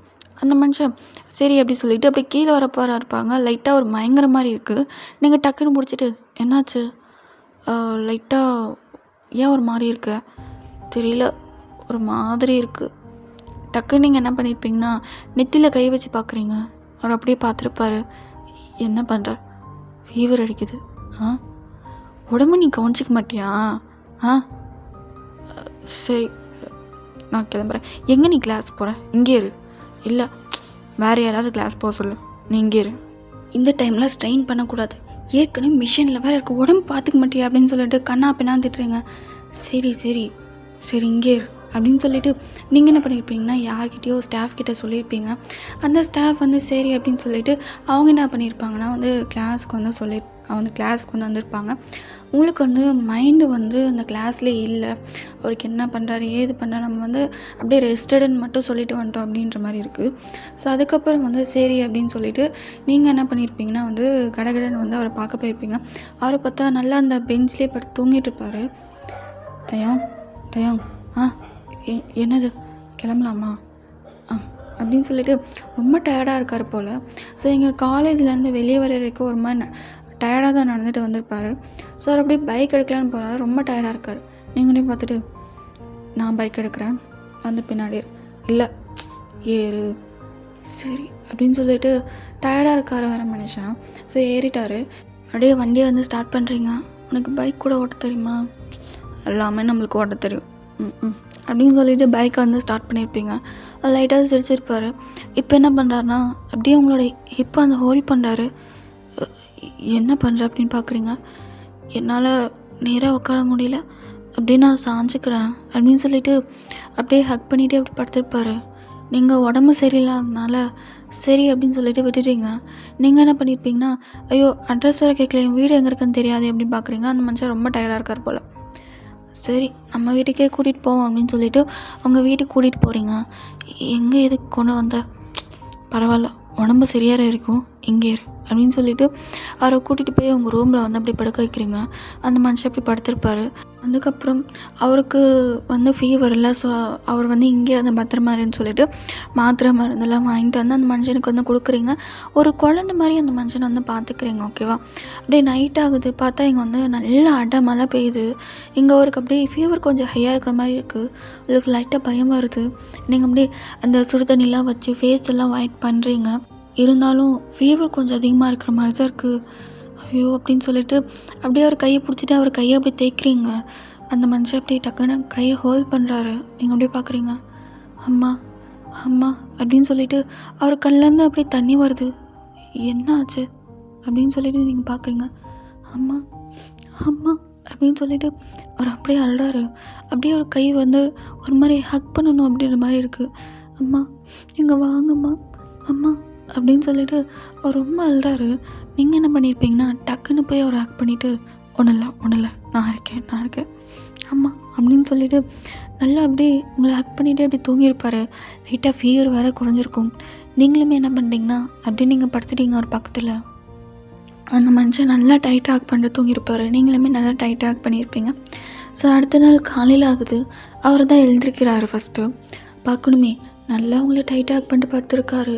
அந்த மனுஷன் சரி அப்படி சொல்லிவிட்டு அப்படியே கீழே வரப்போகிறா இருப்பாங்க. லைட்டாக ஒரு மயங்கிற மாதிரி இருக்குது. நீங்கள் டக்குன்னு பிடிச்சிட்டு என்னாச்சு? லைட்டாக ஏன் ஒரு மாதிரி இருக்க? தெரியல, ஒரு மாதிரி இருக்குது. டக்குன்னு நீங்கள் என்ன பண்ணியிருப்பீங்கன்னா நெத்தியில் கை வச்சு பார்க்குறீங்க. அவர் அப்படியே பார்த்துருப்பாரு. என்ன பண்ணுற? ஃபீவர் அடிக்குது. உடம்பு நீ கவனிச்சிக்க மாட்டியா? சரி நான் கிளம்புறேன். எங்கே நீ கிளாஸ் போகிற? இங்கே இரு. இல்லை வேறு யாராவது கிளாஸ் போக சொல்லு, நீ இங்கே இரு. இந்த டைமில் ஸ்ட்ரெயின் பண்ணக்கூடாது. ஏற்கனவே மிஷினில் வேறு இருக்க, உடம்பு பார்த்துக்க மாட்டியா அப்படின்னு சொல்லிட்டு கண்ணா பின்னா திட்டுறீங்க. சரி இங்கே இரு அப்படின்னு சொல்லிவிட்டு நீங்கள் என்ன பண்ணியிருப்பீங்கன்னா யார்கிட்டயோ ஸ்டாஃப் கிட்டே சொல்லியிருப்பீங்க. அந்த ஸ்டாஃப் வந்து சரி அப்படின்னு சொல்லிவிட்டு அவங்க என்ன பண்ணியிருப்பாங்கன்னா வந்து கிளாஸுக்கு வந்து வந்திருப்பாங்க. உங்களுக்கு வந்து மைண்டு வந்து அந்த கிளாஸ்லேயே இல்லை. அவருக்கு என்ன பண்ணுறாரு ஏது பண்ணுறாரு, நம்ம வந்து அப்படியே ரெஸ்டடுன்னு மட்டும் சொல்லிட்டு வந்துட்டோம் அப்படின்ற மாதிரி இருக்குது. ஸோ அதுக்கப்புறம் வந்து சரி அப்படின்னு சொல்லிவிட்டு நீங்கள் என்ன பண்ணியிருப்பீங்கன்னா வந்து கடகடன்னு வந்து அவரை பார்க்க போயிருப்பீங்க. அவரை பார்த்தா நல்லா அந்த பெஞ்ச்லேயே படுத்து தூங்கிட்டு இருப்பார். தயம் என்னது கிளம்பலாமா அப்படின்னு சொல்லிட்டு ரொம்ப டயர்டாக இருக்கார் போல். ஸோ எங்கள் காலேஜ்லேருந்து வெளியே வர வரைக்கும் ஒரு மாதிரி டயர்டாக தான் நடந்துட்டு வந்திருப்பார். ஸோ அவர் அப்படியே பைக் எடுக்கலான்னு போகிறாரு. ரொம்ப டயர்டாக இருக்கார். நீங்களே பார்த்துட்டு நான் பைக் எடுக்கிறேன் வந்து பின்னாடி இல்லை ஏறு சரி அப்படின்னு சொல்லிட்டு டயர்டாக இருக்கார் வர மனுஷன். ஸோ ஏறிட்டார். அப்படியே வண்டியை வந்து ஸ்டார்ட் பண்ணுறீங்க. உனக்கு பைக் கூட ஓட்ட தெரியுமா? எல்லாமே நம்மளுக்கு ஓட்ட தெரியும் அப்படின்னு சொல்லிட்டு பைக்கை வந்து ஸ்டார்ட் பண்ணியிருப்பீங்க. லைட்டாக சிரிச்சிருப்பார். இப்போ என்ன பண்ணுறாருனா அப்படியே உங்களோட ஹிப்பை அந்த ஹோல்ட் பண்ணுறாரு. என்ன பண்ணுற அப்படின்னு பார்க்குறீங்க. என்னால் நேராக உட்கார முடியல, அப்படியே நான் சாஞ்சிக்கிறேன் அப்படின்னு சொல்லிட்டு அப்படியே ஹக் பண்ணிவிட்டு அப்படி படுத்திருப்பார். நீங்கள் உடம்பு சரியில்லாதனால சரி அப்படின்னு சொல்லிட்டு விட்டுட்டீங்க. நீங்கள் என்ன பண்ணியிருப்பீங்கன்னா ஐயோ அட்ரஸ் வேறு கேட்கல, என் வீடு எங்கே இருக்குன்னு தெரியாது அப்படின்னு பார்க்குறீங்க. அந்த மனுஷன் ரொம்ப டயர்டாக இருக்கார் போல். சரி நம்ம வீட்டுக்கே கூட்டிகிட்டு போவோம் அப்படின்னு சொல்லிட்டு அவங்க வீட்டுக்கு கூட்டிகிட்டு போகிறீங்க. எங்கே எதுக்கு கொண்டு வந்த, பரவாயில்ல உடம்பு சரியாகிற இருக்கும் இங்கே இரு அப்படின்னு சொல்லிட்டு அவரை கூட்டிகிட்டு போய் அவங்க ரூமில் வந்து அப்படி படுக்க வைக்கிறீங்க. அந்த மனுஷன் அப்படி படுத்திருப்பார். அதுக்கப்புறம் அவருக்கு வந்து ஃபீவர் இல்லை. ஸோ அவர் வந்து இங்கே வந்து பத்திரமா இருன்னு சொல்லிட்டு மாத்திரை மருந்தெல்லாம் வாங்கிட்டு வந்து அந்த மனுஷனுக்கு வந்து கொடுக்குறீங்க. ஒரு குழந்த மாதிரி அந்த மனுஷனை வந்து பார்த்துக்கிறீங்க. ஓகேவா? அப்படியே நைட் ஆகுது. பார்த்தா இங்கே வந்து நல்லா மழை பெய்யுது. இங்கே அவருக்கு அப்படியே ஃபீவர் கொஞ்சம் ஹையாக இருக்கிற மாதிரி இருக்குது. உங்களுக்கு லைட்டாக பயம் வருது. நீங்கள் அப்படியே அந்த சுடு தண்ணிலாம் வச்சு ஃபேஸ் எல்லாம் ஒயிட் பண்ணுறீங்க. இருந்தாலும் ஃபீவர் கொஞ்சம் அதிகமாக இருக்கிற மாதிரி தான் இருக்குது. ஐயோ அப்படின்னு சொல்லிட்டு அப்படியே அவர் கையை பிடிச்சிட்டு அவர் கையை அப்படியே தேய்க்கிறீங்க. அந்த மனுஷன் அப்படியே டக்குன்னு கையை ஹோல்ட் பண்ணுறாரு. நீங்கள் அப்படியே பார்க்குறீங்க. அம்மா அம்மா அப்படின்னு சொல்லிட்டு அவர் கண்ணிலேருந்து அப்படியே தண்ணி வருது. என்ன ஆச்சு அப்படின்னு சொல்லிட்டு நீங்கள் பார்க்குறீங்க. அம்மா அம்மா அப்படின்னு சொல்லிட்டு அவர் அப்படியே அழுறாரு. அப்படியே ஒரு கை வந்து ஒரு மாதிரி ஹக் பண்ணணும் அப்படின்ற மாதிரி இருக்குது. அம்மா இங்கே வாங்கம்மா அம்மா அப்படின்னு சொல்லிட்டு அவர் ரொம்ப அழுறாரு. நீங்கள் என்ன பண்ணியிருப்பீங்கன்னா டக்குன்னு போய் அவர் ஹக் பண்ணிவிட்டு ஒன்றும் இல்லை நான் இருக்கேன் அம்மா அப்படின்னு சொல்லிட்டு நல்லா அப்படியே உங்களை ஹக் பண்ணிவிட்டு அப்படி தூங்கியிருப்பார். லைட்டாக ஃபீவர் வேறு குறைஞ்சிருக்கும். நீங்களுமே என்ன பண்ணிட்டீங்கன்னா அப்படியே நீங்கள் படுத்துட்டீங்க ஒரு பக்கத்தில். அந்த மனுஷன் நல்லா டைட்டாக ஹக் பண்ணிட்டு தூங்கியிருப்பார். நீங்களுமே நல்லா டைட்டாக ஹக் பண்ணியிருப்பீங்க. ஸோ அடுத்த நாள் காலையில் ஆகுது. அவர் தான் எழுந்திருக்கிறாரு. ஃபஸ்ட்டு பார்க்கணுமே நல்லா உங்களை டைட்டாக ஹக் பண்ணிட்டு பார்த்துருக்காரு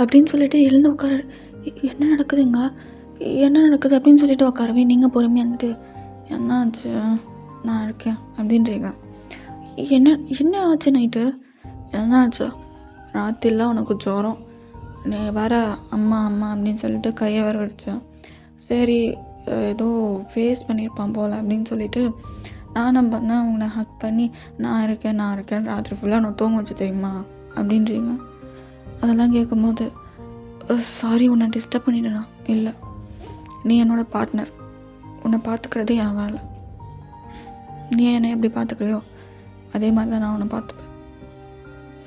அப்படின்னு சொல்லிட்டு எழுந்து உட்காரு. என்ன நடக்குதுங்க அப்படின்னு சொல்லிட்டு உட்காரவே நீங்கள் பொறுமையாக இருந்துட்டு என்ன ஆச்சு நான் இருக்கேன் அப்படின்றீங்க. என்ன ஆச்சு நைட்டு என்ன ஆச்சா? ராத்திரிலாம் உனக்கு ஜுரம், நீ வர அம்மா அப்படின்னு சொல்லிட்டு கையை வர வச்சேன். சரி ஏதோ ஃபேஸ் பண்ணியிருப்பான் போல் அப்படின்னு சொல்லிட்டு நானும் பண்ணேன். உங்களை ஹக் பண்ணி நான் இருக்கேன் ராத்திரி ஃபுல்லாக நான் தூங்க வச்சு தெரியுமா அப்படின்றீங்க. அதெல்லாம் கேட்கும்போது சாரி உன்னை டிஸ்டர்ப் பண்ணிட்டேனா? இல்லை, நீ என்னோடய பார்ட்னர், உன்னை பார்த்துக்கிறதே என் வேலை. நீ என்னை எப்படி பார்த்துக்கிறியோ அதே மாதிரி தான் நான் உன்னை பார்த்துப்பேன்.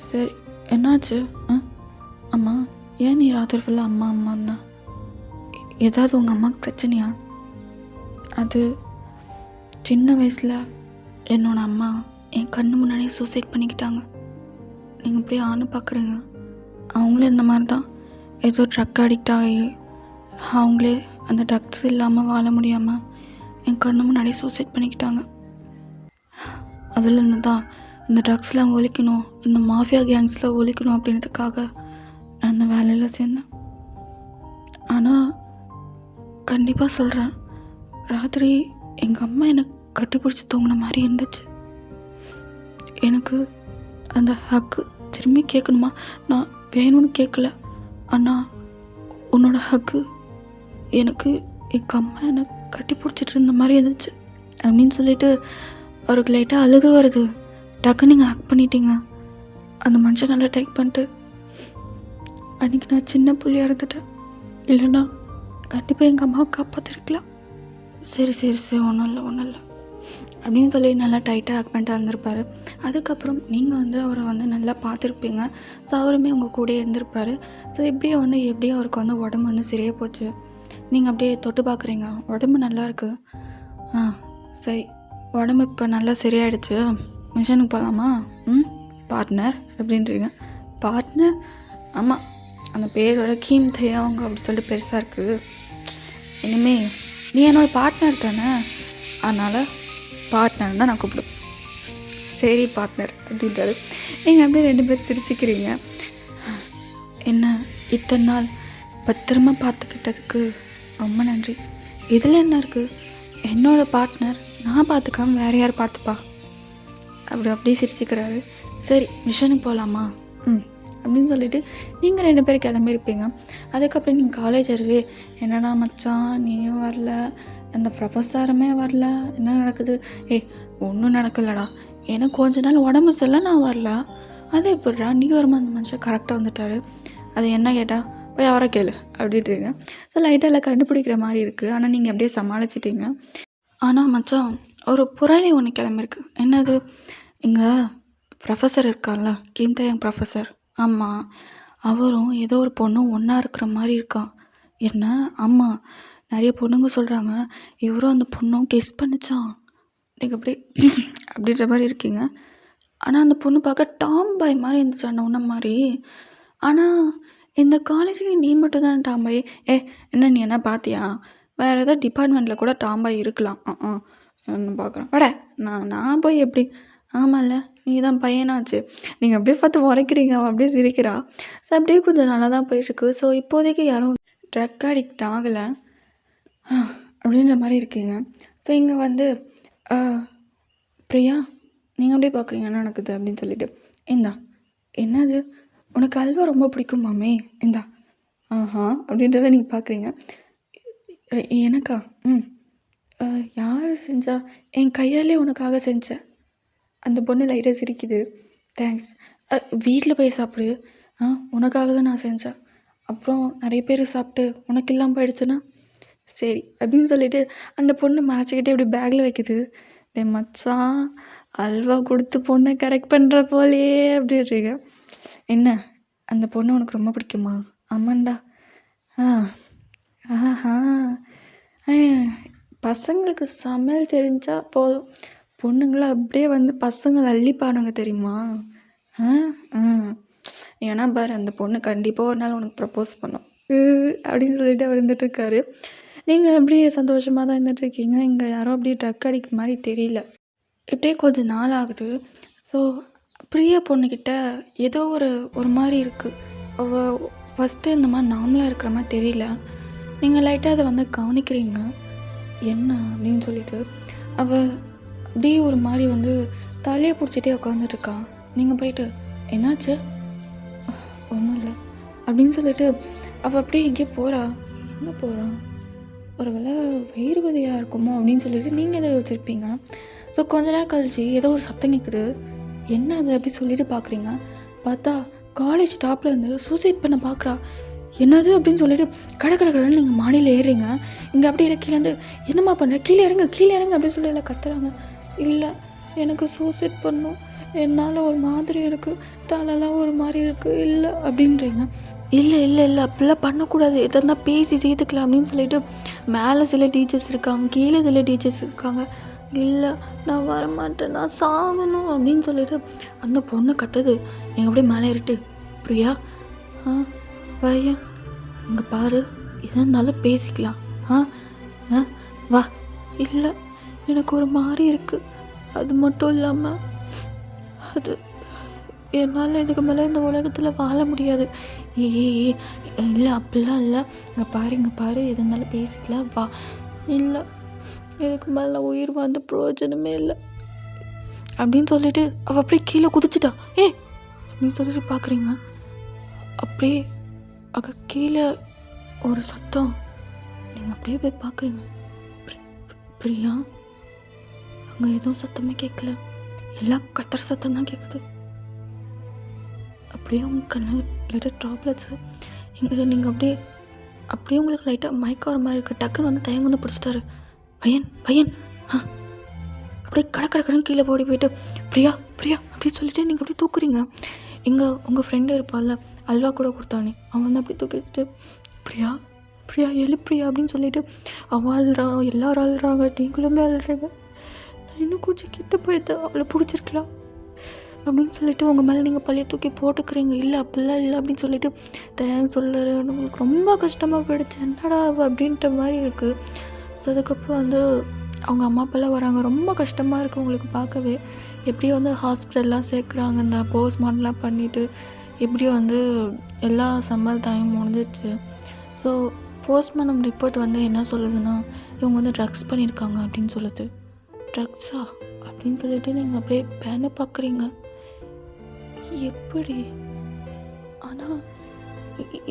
சரி என்னாச்சு? அம்மா ஏன் நீ ராத்திரி ஃபுல்லாக அம்மான்னா? ஏதாவது உங்கள் அம்மாவுக்கு பிரச்சனையா? அது சின்ன வயசில் என்னோடய அம்மா என் கண்ணு முன்னாடியே சூசைட் பண்ணிக்கிட்டாங்க. நீங்கள் இப்படியே ஆணு பார்க்குறீங்க. அவங்களும் இந்த மாதிரி தான் ஏதோ ட்ரக் அடிக்ட் ஆகி அவங்களே அந்த ட்ரக்ஸ் இல்லாமல் வாழ முடியாமல் என் கண்ணு முன்னாடியே சூசைட் பண்ணிக்கிட்டாங்க. அதுலேருந்து தான் இந்த ட்ரக்ஸ்லாம் ஒழிக்கணும், இந்த மாஃபியா கேங்ஸில் ஒழிக்கணும் அப்படின்றதுக்காக நான் இந்த வேலையில் சேர்ந்தேன். ஆனால் கண்டிப்பாக சொல்கிறேன், ராத்திரி எங்கள் அம்மா எனக்கு கட்டிப்பிடிச்சி தூங்கின மாதிரி இருந்துச்சு. எனக்கு அந்த ஹக்கு திரும்பி கேட்கணுமா? நான் வேணும்னு கேட்கல. ஆனால் உன்னோட ஹக்கு எனக்கு எங்கள் அம்மா எனக்கு கட்டி பிடிச்சிட்டு இருந்த மாதிரி இருந்துச்சு அப்படின்னு சொல்லிட்டு அவருக்கு லைட்டாக அழுக வருது. டக்குன்னு நீங்கள் ஹக் பண்ணிட்டீங்க. அந்த மனுஷன் நல்லா டைப் பண்ணிட்டு அன்றைக்கி நான் சின்ன புள்ளியாக இருந்துட்டேன், இல்லைன்னா கண்டிப்பாக எங்கள் அம்மாவை காப்பாற்றிருக்கலாம். சரி ஒன்றும் இல்லை அப்படின்னு சொல்லி நல்லா டைட்டாக ஹக் பண்ணிட்டு இருந்திருப்பார். அதுக்கப்புறம் நீங்கள் வந்து அவரை வந்து நல்லா பார்த்துருப்பீங்க. ஸோ அவருமே உங்கள் கூடயே இருந்திருப்பார். ஸோ எப்படியோ அவருக்கு வந்து உடம்பு வந்து சரியாக போச்சு. நீங்கள் அப்படியே தொட்டு பார்க்குறீங்க, உடம்பு நல்லா இருக்குது. சரி உடம்பு இப்போ நல்லா சரியாயிடுச்சு, மிஷனுக்கு போகலாமா? பார்ட்னர் அப்படின்றீங்க. பார்ட்னர்? ஆமாம், அந்த பேர் வர கீம் அவங்க அப்படி சொல்லிட்டு பெருசாக இருக்குது. இனிமே நீ என்னோடய பார்ட்னர் தானே, அதனால் பார்ட்னர் தான் நான் கூப்பிடுவேன். சரி பார்ட்னர் அப்படின்றாரு. நீங்கள் அப்படியே 2 பேர் சிரிச்சுக்கிறீங்க. என்ன இத்தனை நாள் பத்திரமா பார்த்துக்கிட்டதுக்கு ரொம்ப நன்றி. இதில் என்ன இருக்குது? என்னோடய பார்ட்னர் நான் பார்த்துக்காம வேறு யார் பார்த்துப்பா? அப்படியே சிரிச்சுக்கிறாரு. சரி மிஷனுக்கு போகலாமா? அப்படின்னு சொல்லிட்டு நீங்கள் 2 பேர் கிளம்பியிருப்பீங்க. அதுக்கப்புறம் நீங்கள் காலேஜ் அருகே என்னடா மச்சான் நீயும் வரல, அந்த ப்ரொஃபஸருமே வரல, என்ன நடக்குது? ஒன்றும் நடக்கலடா, எனக்கு கொஞ்ச நாள் உடம்பு சரியில்லை நான் வரல. அது எப்படிடா நீ வருமா? அந்த மனுஷன் கரெக்டாக வந்துட்டார். அது என்ன கேட்டால் போய் அவரை கேளு அப்படின்றீங்க. ஸோ லைட்டாக எல்லாம் கண்டுபிடிக்கிற மாதிரி இருக்குது. ஆனால் நீங்கள் அப்படியே சமாளிச்சிட்டிங்க. ஆனால் மச்சான் ஒரு புரளி ஒன்று கிளம்பிருக்கு. என்னது? இங்கே ப்ரொஃபஸர் இருக்கார்ல, கீம்தேயாங் ப்ரொஃபஸர், ஆமாம் அவரும் ஏதோ ஒரு பொண்ணும் ஒன்றா இருக்கிற மாதிரி இருக்கான். என்ன? ஆமாம், நிறைய பொண்ணுங்க சொல்கிறாங்க இவரும் அந்த பொண்ணும் கெஸ் பண்ணிச்சான். நீங்கள் அப்படி அப்படின்ற மாதிரி இருக்கீங்க. ஆனால் அந்த பொண்ணு பார்க்க டாம் பாய் மாதிரி இருந்துச்சு, அந்த உன்ன மாதிரி. ஆனால் இந்த காலேஜ்லேயும் நீ மட்டும் தான் டாம் பாய். என்ன நீ என்ன பார்த்தியா? வேறு ஏதோ டிபார்ட்மெண்ட்டில் கூட டாம் பாய் இருக்கலாம். ஒன்று பார்க்குறேன் வட. நான் போய் எப்படி? ஆமாம்ல, நீ தான் பையனாச்சு. நீங்கள் அப்படியே பார்த்து உரைக்கிறீங்க, அவன் அப்படியே சிரிக்கிறா. ஸோ அப்படியே கொஞ்சம் நல்லா தான் போயிட்டுருக்கு. ஸோ இப்போதைக்கு யாரும் ட்ரக் அடிக்ட் ஆகலை அப்படின்ற மாதிரி இருக்கீங்க. ஸோ இங்கே வந்து பிரியா, நீங்கள் அப்படியே பார்க்குறீங்க என்ன நடக்குது அப்படின்னு சொல்லிட்டு, இந்தா என்னது உனக்கு அல்வா ரொம்ப பிடிக்குமாமே, இந்தா அப்படின்றத நீங்கள் பார்க்குறீங்க. எனக்கா? யார் செஞ்சா? என் கையாலே உனக்காக செஞ்சேன். அந்த பொண்ணு லைட்டாக சிரிக்குது. தேங்க்ஸ். வீட்டில் போய் சாப்பிடு. உனக்காக தான் நான் செஞ்சேன். அப்புறம் நிறைய பேர் சாப்பிட்டு உனக்கு இல்லாமல் போயிடுச்சுன்னா சரி அப்படின்னு சொல்லிட்டு அந்த பொண்ணு மறைச்சிக்கிட்டே அப்படி பேக்கில் வைக்குது. டே மச்சான், அல்வா கொடுத்து பொண்ணை கரெக்ட் பண்ணுற போலையே அப்படின்றீங்க. என்ன அந்த பொண்ணு உனக்கு ரொம்ப பிடிக்குமா? ஆமாண்டா. ஆஹா, பசங்களுக்கு சமையல் தெரிஞ்சால் போதும், பொண்ணுங்களை அப்படியே வந்து பசங்களை அள்ளிப்பானுங்க தெரியுமா? ஏன்னா பாரு, அந்த பொண்ணு கண்டிப்பாக ஒரு நாள் உனக்கு ப்ரப்போஸ் பண்ணும் அப்படின்னு சொல்லிட்டு அவர் இருந்துகிட்ருக்காரு. நீங்கள் அப்படியே சந்தோஷமாக தான் இருந்துகிட்ருக்கீங்க. இங்கே யாரோ அப்படியே ட்ரக் அடிக்க மாதிரி தெரியல. இப்படியே கொஞ்சம் நாள் ஆகுது. ஸோ பிரிய பொண்ணுக்கிட்ட ஏதோ ஒரு மாதிரி இருக்குது. அவள் ஃபஸ்ட்டு இந்த மாதிரி நார்மலாக இருக்கிற மாதிரி தெரியல. நீங்கள் லைட்டாக அதை வந்து கவனிக்கிறீங்க என்ன அப்படின்னு சொல்லிட்டு. அவள் அப்படியே ஒரு மாதிரி வந்து தலையை பிடிச்சிட்டே உட்காந்துட்ருக்கா. நீங்கள் போயிட்டு என்னாச்சு? ஒன்றும் இல்லை அப்படின்னு சொல்லிட்டு அவள் அப்படியே எங்கேயோ போகிறா. எங்கே போகிறா? ஒரு வேளை வயிறு வலியாக இருக்குமோ அப்படின்னு சொல்லிட்டு நீங்கள் எதை வச்சுருப்பீங்க. ஸோ கொஞ்ச நேரம் கழிச்சு ஏதோ ஒரு சத்தம் கேட்குது. என்ன அது அப்படி சொல்லிட்டு பார்க்குறீங்க. பார்த்தா காலேஜ் டாப்பில் இருந்து சூசைட் பண்ண பார்க்குறா. என்னது அப்படின்னு சொல்லிட்டு கடற்கடன்னு நீங்கள் மாடியில் ஏறுறீங்க. இங்கே அப்படியே கீழேருந்து என்னம்மா பண்ணுற, கீழே இறங்க அப்படின்னு சொல்லி எல்லாம் கத்துறாங்க. இல்லை, எனக்கு சூசைட் பண்ணும், என்னால் ஒரு மாதிரி இருக்குது, தலைலாம் ஒரு மாதிரி இருக்குது, இல்லை அப்படின்றீங்க. இல்லை அப்படிலாம் பண்ணக்கூடாது, எதனா பேசி தீர்த்துக்கலாம் அப்படின்னு சொல்லிட்டு மேலே சில டீச்சர்ஸ் இருக்காங்க, கீழே சில டீச்சர்ஸ் இருக்காங்க. இல்லை, நான் வரமாட்டேன், நான் சாகணும் அப்படின்னு சொல்லிட்டு அந்த பொண்ணு கத்துது. நீங்கள் அப்படியே மேலே ஏறிட்டு, பிரியா பையன் இங்கே பாரு, எதாக இருந்தாலும் பேசிக்கலாம், வா. இல்லை, எனக்கு ஒரு மாதிரி இருக்குது, அது மட்டும் இல்லாமல் அது என்னால் இதுக்கு மேலே இந்த உலகத்தில் வாழ முடியாது. இல்லை அப்படிலாம் இல்லை, இங்கே பாரு எது இருந்தாலும் பேசிக்கலாம், வா. இல்லை, இதுக்கு மேலே உயிர் வந்து பிரயோஜனமே இல்லை அப்படின்னு சொல்லிட்டு அவள் அப்படியே கீழே குதிச்சிட்டா. அப்படின்னு சொல்லிட்டு பார்க்குறீங்க. அப்படியே அங்கே கீழே ஒரு சத்தம். நீங்கள் அப்படியே போய் பார்க்குறீங்க. பிரியா, அங்கே எதுவும் சத்தமே கேட்கல, எல்லாம் கத்துற சத்தம் தான் கேட்குது. அப்படியே உங்கள் கண்ணு லைட்டாக ட்ராப்லெட்ஸு. இங்கே நீங்கள் அப்படியே உங்களுக்கு லைட்டாக மயக்க வர மாதிரி இருக்குது. டக்குன்னு வந்து தயங்க வந்து பிடிச்சிட்டாரு. பையன் அப்படியே கடற்கடன்னு கீழே ஓடி போயிட்டு பிரியா அப்படின்னு சொல்லிட்டு நீங்கள் அப்படியே தூக்குறீங்க. இங்கே உங்கள் ஃப்ரெண்டு இருப்பாள்ல, அல்வா கூட கொடுத்தானே, அவன் வந்து அப்படியே தூக்கி வச்சுட்டு பிரியா எழுப்பிரியா அப்படின்னு சொல்லிட்டு அவள் அழுறா, எல்லாரும் அழுறாங்க, நீங்களுமே அழுறீங்க. நான் இன்னும் கொஞ்சம் கிட்ட போயிட்டு அவளை பிடிச்சிருக்கலாம் அப்படின்னு சொல்லிட்டு உங்கள் மேலே நீங்கள் பழைய தூக்கி போட்டுக்கிறீங்க. இல்லை அப்படிலாம் இல்லை அப்படின்னு சொல்லிட்டு தேங்க்ஸ் சொல்லுற. உங்களுக்கு ரொம்ப கஷ்டமாக போயிடுச்சு, என்னடா அப்படின்ற மாதிரி இருக்குது. ஸோ அதுக்கப்புறம் வந்து அவங்க அம்மா அப்பாலாம் வராங்க. ரொம்ப கஷ்டமாக இருக்குது உங்களுக்கு பார்க்கவே. எப்படியும் வந்து ஹாஸ்பிட்டல்லாம் சேர்க்குறாங்க, இந்த போஸ்ட்மார்ட்டம்லாம் பண்ணிவிட்டு எப்படியும் வந்து எல்லா சம்பளத்தாயும் முடிஞ்சிடுச்சு. ஸோ போஸ்ட்மார்ட்டம் ரிப்போர்ட் வந்து என்ன சொல்லுதுன்னா, இவங்க வந்து ட்ரக்ஸ் பண்ணியிருக்காங்க அப்படின்னு சொல்லுது. ட்ரக்ஸா அப்படின்னு சொல்லிட்டு நீங்கள் அப்படியே பேனை பார்க்குறீங்க. எப்படி? ஆனால்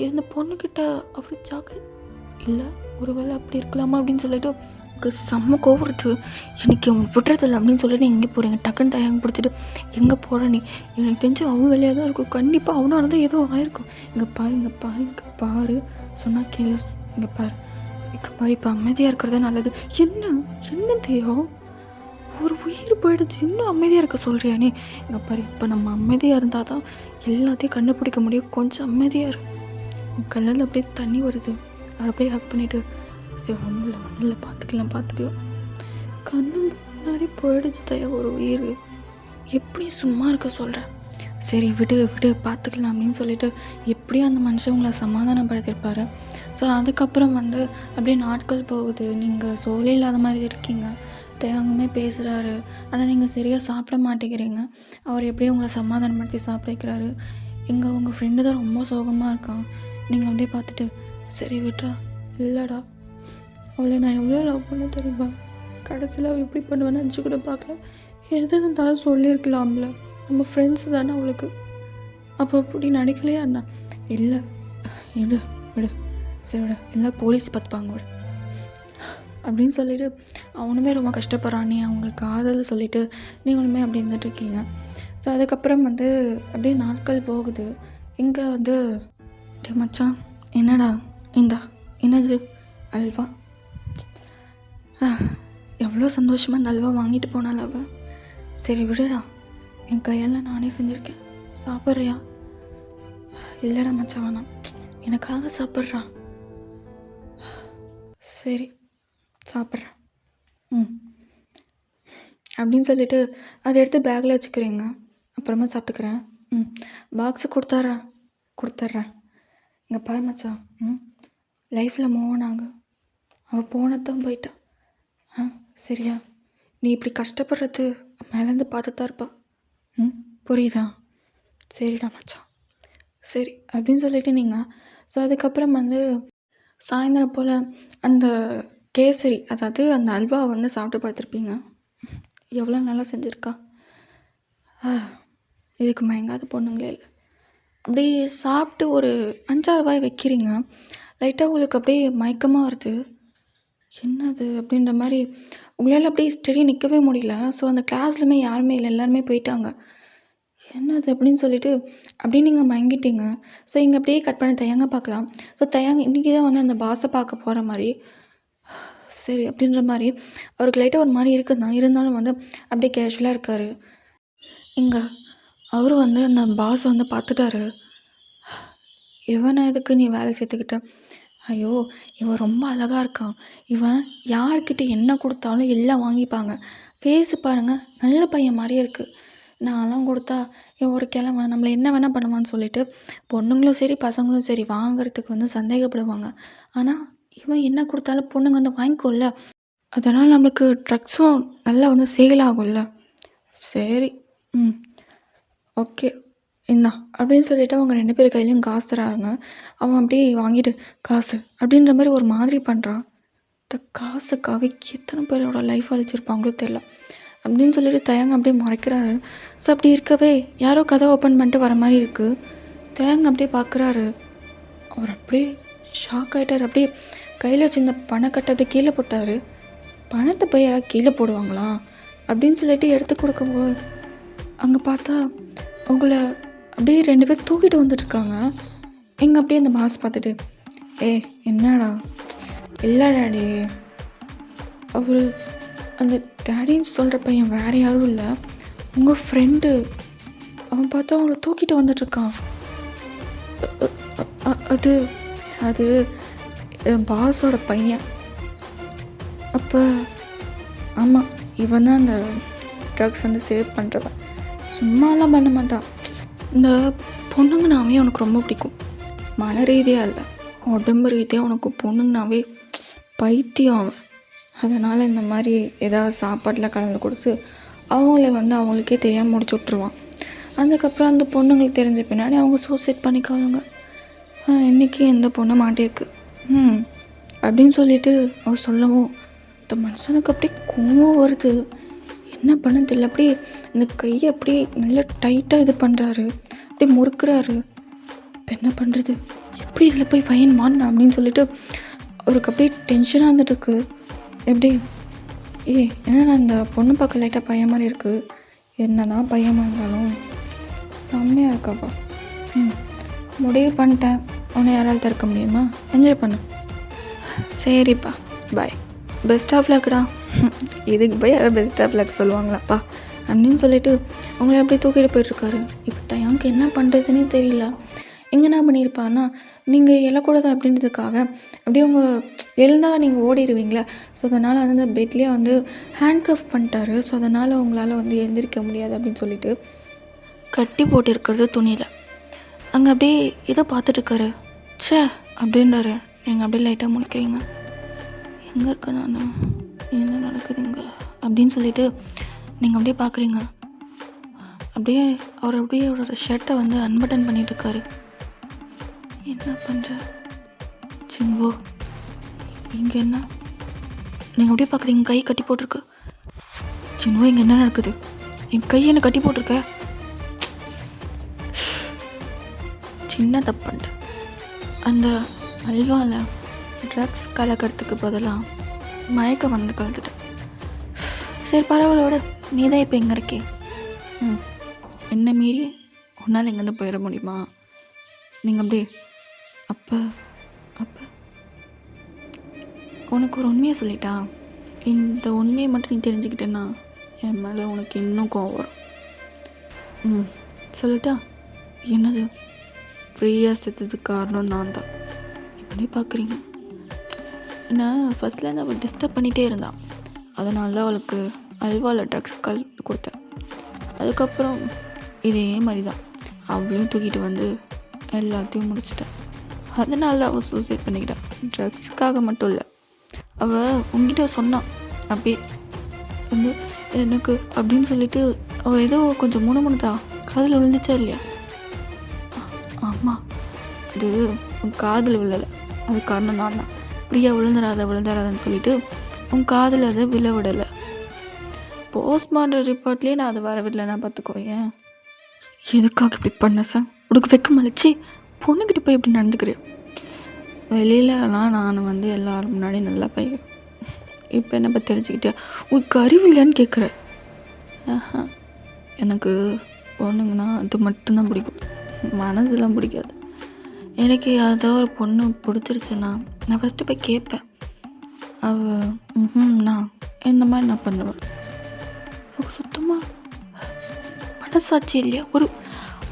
இந்த பொண்ணுக்கிட்ட அப்படி சாக்லேட் இல்லை, ஒரு வேளை அப்படி இருக்கலாமா அப்படின்னு சொல்லிட்டு செம்ம கோவப்படுது. எனக்கு அவன் விடுறதில்லை அப்படின்னு சொல்லிட்டு நீங்கள் எங்கே போகிறீங்க? டக்குன்னு தயாங்க பிடிச்சிட்டு எங்கே போகிற நீ? எனக்கு தெரிஞ்சு அவன் வேலையாக தான் இருக்கும், கண்டிப்பாக அவனாக இருந்தால் ஏதோ ஆயிருக்கும். இங்கே பாரு சொன்னால் கேளு. இங்கே பாரு இப்போ அமைதியாக இருக்கிறதே நல்லது. என்ன தேவோ, ஒரு உயிர் போயிடுச்சு, இன்னும் அமைதியாக இருக்க சொல்கிறியா நீ? இங்கே பாரு, இப்போ நம்ம அமைதியாக இருந்தால் தான் எல்லாத்தையும் கண்டுபிடிக்க முடியும். கொஞ்சம் அமைதியாக இரு. உன் கண்ணில் அப்படியே தண்ணி வருது. அதை அப்படியே ஹக் பண்ணிவிட்டு சரி ஒன்றும் இல்லை பார்த்துக்கலாம். கண்ணு முன்னாடி போயிடுச்சு தயா ஒரு உயிர். எப்படி சும்மா இருக்க சொல்கிறேன். சரி விடு விடு பார்த்துக்கலாம் அப்படின்னு சொல்லிட்டு எப்படியும் அந்த மனுஷன் உங்களை சமாதானப்படுத்தியிருப்பார். ஸோ அதுக்கப்புறம் அப்படியே நாட்கள் போகுது. நீங்கள் சோலே இல்லாத மாதிரி இருக்கீங்க. தயாங்குமே பேசுகிறாரு, ஆனால் நீங்கள் சரியாக சாப்பிட மாட்டேங்கிறீங்க. அவர் எப்படியும் உங்களை சமாதானப்படுத்தி சாப்பிட வைக்கிறாரு. இங்கே உங்கள் ஃப்ரெண்டு தான் ரொம்ப சோகமாக இருக்கான். நீங்கள் அப்படியே பார்த்துட்டு சரி விட்றா, இல்லைடா அவளை நான் எவ்வளோ லவ் பண்ண தெரியுமா, கடைசியில் அவள் எப்படி பண்ணுவேன்னு நினச்சி கூட பார்க்கல. எது இருந்தாலும் சொல்லியிருக்கலாம்ல, நம்ம ஃப்ரெண்ட்ஸ் தானே அவளுக்கு. அப்போ அப்படி நடிக்கலையா அண்ணா? இல்லை விடு விடு சரி விடு, எல்லாம் போலீஸ் பார்த்துப்பாங்க விடு அப்படின்னு சொல்லிட்டு அவனுமே ரொம்ப கஷ்டப்படுறான். நீ அவங்களுக்கு ஆதரவு சொல்லிவிட்டு நீங்களுமே அப்படி இருந்துகிட்ருக்கீங்க. ஸோ அதுக்கப்புறம் அப்படியே நாட்கள் போகுது. இங்கே டே மச்சான் என்னடா இந்தா என்னது அல்வா. எவ்வளோ சந்தோஷமாக அந்த அல்வா வாங்கிட்டு போனாள் அவள். சரி விடுடா, என் கையால் நானே செஞ்சுருக்கேன், சாப்பிட்றியா? இல்லைடா மச்சான் வேணாம், எனக்காக சாப்பிட்றா. சரி சாப்பிட்றேன் அப்படின்னு சொல்லிட்டு அதை எடுத்து பேக்கில் வச்சுக்கிறேங்க, அப்புறமா சாப்பிட்டுக்கிறேன். பாக்ஸு கொடுத்துட்றேன். இங்கே பாரு மச்சான், லைஃப்பில் மூவ் ஆகும். அவள் போனதான் போயிட்டான். சரியா? நீ இப்படி கஷ்டப்படுறது மேலேருந்து பார்த்து தான் இருப்பா. புரியுதா? சரிடா மச்சான் சரி அப்படின்னு சொல்லிட்டு நீங்கள் ஸோ அதுக்கப்புறம் சாயந்தரம் போல் அந்த கேசரி, அதாவது அந்த அல்வா சாப்பிட்டு பார்த்துருப்பீங்க. எவ்வளோ நல்லா செஞ்சுருக்கா. இதுக்கு மயங்காத பொண்ணுங்களே இல்லை. அப்படியே சாப்பிட்டு ஒரு 5-6 வாய் வைக்கிறீங்க. லைட்டாக உங்களுக்கு அப்படியே மயக்கமாக வருது. என்னது அப்படின்ற மாதிரி உங்களால் அப்படியே ஸ்டெடி நிற்கவே முடியல. ஸோ அந்த கிளாஸ்லையுமே யாருமே இல்லை, எல்லாருமே போயிட்டாங்க. என்னது அப்படின்னு சொல்லிட்டு அப்படியே நீங்கள் மயங்கிட்டீங்க. ஸோ இங்கே அப்படியே கட் பண்ணி தயங்க பார்க்கலாம். ஸோ தயங்க இன்றைக்கி தான் அந்த பாஸை பார்க்க போகிற மாதிரி. சரி அப்படின்ற மாதிரி அவருக்கு லைட்டாக ஒரு மாதிரி இருக்குது தான், இருந்தாலும் அப்படியே கேஷுவலாக இருக்கார். இங்கே அவரும் அந்த பாஸை பார்த்துட்டாரு. இவனை எதுக்கு நீ வேலை சேர்த்துக்கிட்ட? ஐயோ இவன் ரொம்ப அழகாக இருக்கான், இவன் யார்கிட்ட என்ன கொடுத்தாலும் எல்லாம் வாங்கிப்பாங்க, ஃபேஸு பாருங்கள் நல்ல பையன் மாதிரியே இருக்குது. நான்லாம் கொடுத்தா இவன் ஒரு கிழமை நம்மளை என்ன வேணால் பண்ணுவான்னு சொல்லிட்டு பொண்ணுங்களும் சரி பசங்களும் சரி வாங்கிறதுக்கு சந்தேகப்படுவாங்க. ஆனால் இவன் என்ன கொடுத்தாலும் பொண்ணுங்க வாங்கிக்கோல்ல, அதனால் நம்மளுக்கு ட்ரக்ஸும் நல்லா சேல் ஆகும்ல. சரி ஓகே என்ன அப்படின்னு சொல்லிவிட்டு அவங்க 2 பேர் கையிலையும் காசு தராங்க. அவன் அப்படியே வாங்கிட்டு காசு அப்படின்ற மாதிரி ஒரு மாதிரி பண்ணுறான். இந்த காசுக்காக எத்தனை பேரோட லைஃப் அழிச்சிருப்பாங்களோ தெரில அப்படின்னு சொல்லிட்டு தயங்க அப்படியே மறைக்கிறாரு. ஸோ அப்படி இருக்கவே யாரோ கதை ஓப்பன் பண்ணிட்டு வர மாதிரி இருக்குது. தயங்க அப்படியே பார்க்குறாரு. அவர் அப்படியே ஷாக் ஆகிட்டார். அப்படியே கையில் வச்சுருந்த பணக்கட்டை அப்படியே கீழே போட்டார். பணத்தை போய் யாராவது கீழே போடுவாங்களா அப்படின்னு சொல்லிட்டு எடுத்து கொடுக்கும்போது அங்கே பார்த்தா அவங்கள அப்படியே 2 பேர் தூக்கிட்டு வந்துட்டுருக்காங்க. எங்கே அப்படியே அந்த பாஸ் பார்த்துட்டு என்னடா? இல்லை டேடி, அவர் அந்த டேடின்னு சொல்கிற பையன் வேறு யாரும் இல்லை, உங்கள் ஃப்ரெண்டு. அவன் பார்த்தா அவங்கள தூக்கிட்டு வந்துட்டுருக்கான். அது அது பாஸோட பையன். அப்போ ஆமாம், இவன் தான் அந்த ட்ரக்ஸ் சேவ் பண்ணுறவன். சும்மாலாம் பண்ண மாட்டான். இந்த பொண்ணுங்கனாவே உனக்கு ரொம்ப பிடிக்கும், மன ரீதியாக இல்லை உடம்பு ரீதியாக உனக்கு பொண்ணுங்கனாவே பைத்தியம் அவன். அதனால் இந்த மாதிரி ஏதாவது சாப்பாட்டில் கலந்து கொடுத்து அவங்கள அவங்களுக்கே தெரியாமல் முடிச்சு விட்ருவான். அதுக்கப்புறம் அந்த பொண்ணுங்களுக்கு தெரிஞ்ச பின்னாடி அவங்க சூசைட் பண்ணிக்காதவங்க. இன்றைக்கி எந்த பொண்ணு மாட்டிருக்கு அப்படின்னு சொல்லிட்டு அவர் சொல்லவும் இந்த மனுஷனுக்கு அப்படியே கோவம் வருது. என்ன பண்ண தெரியல. அப்படியே இந்த கையை அப்படியே நல்லா டைட்டாக இது பண்ணுறாரு, அப்படியே முறுக்குறாரு. இப்போ என்ன பண்ணுறது, எப்படி இதில் போய் ஃபைன் மாட்டினா அப்படின்னு சொல்லிட்டு அவருக்கு அப்படியே டென்ஷனாக இருந்துட்டுருக்கு. எப்படி ஏன்னா இந்த பொண்ணு பார்க்க லைட்டாக பையன் மாதிரி இருக்குது, என்ன தான் பையன் இருந்தாலும் செம்மையாக இருக்காப்பா. முடிவு பண்ணிட்டேன், உன்னை யாரால் தடுக்க முடியுமா? என்ஜாய் பண்ணு. சரிப்பா பாய், பெஸ்ட் ஆஃப் லக்டா. இதுக்கு போய் யாரும் பெஸ்ட் ஆஃப் லக் சொல்லுவாங்களாப்பா அப்படின்னு சொல்லிட்டு அவங்கள அப்படியே தூக்கிட்டு போயிட்டுருக்காரு. இப்போ தயானுக்கு என்ன பண்ணுறதுன்னே தெரியல. இங்கே என்ன பண்ணியிருப்பான்னா, நீங்கள் எழக்கூடாது அப்படின்றதுக்காக அப்படியே உங்க எழுந்தால் நீங்கள் ஓடிடுவீங்களா. ஸோ அதனால் வந்து அந்த பெட்லேயே வந்து ஹேண்ட் கஃப் பண்ணிட்டாரு. ஸோ அதனால் உங்களால் வந்து எழுந்திரிக்க முடியாது அப்படின்னு சொல்லிட்டு கட்டி போட்டிருக்கிறது துணியில். அங்கே அப்படியே ஏதோ பார்த்துட்ருக்காரு. ச்சே அப்படின்றாரு. நீங்கள் அப்படியே லைட்டாக முழிக்கிறீங்க. எங்கே இருக்க நான், என்ன நடக்குதுங்க அப்படின்னு சொல்லிட்டு நீங்கள் அப்படியே பார்க்குறீங்க. அப்படியே அவரோட ஷர்ட்டை வந்து அன்பட்டன் பண்ணிகிட்ருக்காரு. என்ன பண்ணுற சின்வோ, இங்கே என்ன? நீங்கள் அப்படியே பார்க்குறீங்க, கை கட்டி போட்டிருக்கு. சின்வோ, இங்கே என்ன நடக்குது? என் கை என்ன கட்டி போட்டிருக்க? சின்ன தப்பு பண்ணிட்டேன். அந்த அல்வாவில் ட்ரக்ஸ் கலக்கிறதுக்கு பதிலாக மயக்க வந்து கலந்துட்டேன். சரி பரவாயில்ல விட, நீ தான் இப்போ எங்கே இருக்கே? என்ன மீறி உன்னால் எங்கேருந்து போயிட முடியுமா? நீங்கள் அப்படியே அப்போ உனக்கு ஒரு உண்மையை சொல்லிட்டா, இந்த உண்மையை மட்டும் நீ தெரிஞ்சுக்கிட்டேன்னா என் மேலே உனக்கு இன்னும் கோவம் வரும். சொல்லிட்டா? என்னது? ஃப்ரீயாக செத்ததுக்கு காரணம் நான் தான். இப்படியே பார்க்குறீங்க. ஏன்னா ஃபஸ்ட்லேருந்து அவள் டிஸ்டர்ப் பண்ணிகிட்டே இருந்தான். அதனால தான் அவளுக்கு அல்வாவில் ட்ரக்ஸ் கொடுத்தேன். அதுக்கப்புறம் இதே மாதிரி தான் அவளையும் தூக்கிட்டு வந்து எல்லாத்தையும் முடிச்சிட்டேன். அதனால தான் அவள் சூசைட் பண்ணிக்கிட்டான். ட்ரக்ஸுக்காக மட்டும் இல்லை, அவள் உங்ககிட்ட சொன்னான் அப்படியே வந்து எனக்கு அப்படின்னு சொல்லிட்டு. அவள் ஏதோ கொஞ்சம் முணுமுணுதா, காதில் விழுந்துச்சா இல்லையா? ஆமாம், அது உன் காதில் விழலை, அது காரணம் நான் தான். பிரியா விழுந்துடாதான்னு சொல்லிட்டு உன் காதில் அதை விழ விடலை. போஸ்ட்மார்ட்டம் ரிப்போர்ட்லேயே நான் அதை வரவில்லை. நான் பார்த்துக்கோயேன். எதுக்காக இப்படி பண்ண சார்? உனக்கு வெக்கம் அழைச்சி பொண்ணுக்கிட்ட போய் இப்படி நடந்துக்கிறேன். வெளியிலலாம் நான் வந்து எல்லாரும் முன்னாடி நல்லா பையன். இப்போ என்ன பற்றி தெரிஞ்சுக்கிட்டே உனக்கு அறிவு இல்லைன்னு கேட்குற? எனக்கு பொண்ணுங்கன்னா அது மட்டும்தான் பிடிக்கும், மனசுலாம் பிடிக்காது. எனக்கு ஏதோ ஒரு பொண்ணு பிடிச்சிருச்சுன்னா நான் ஃபஸ்ட்டு போய் கேட்பேன். நான் இந்த மாதிரி நான் பண்ணுவேன். எனக்கு சுத்தமாக மனசாட்சி இல்லையா?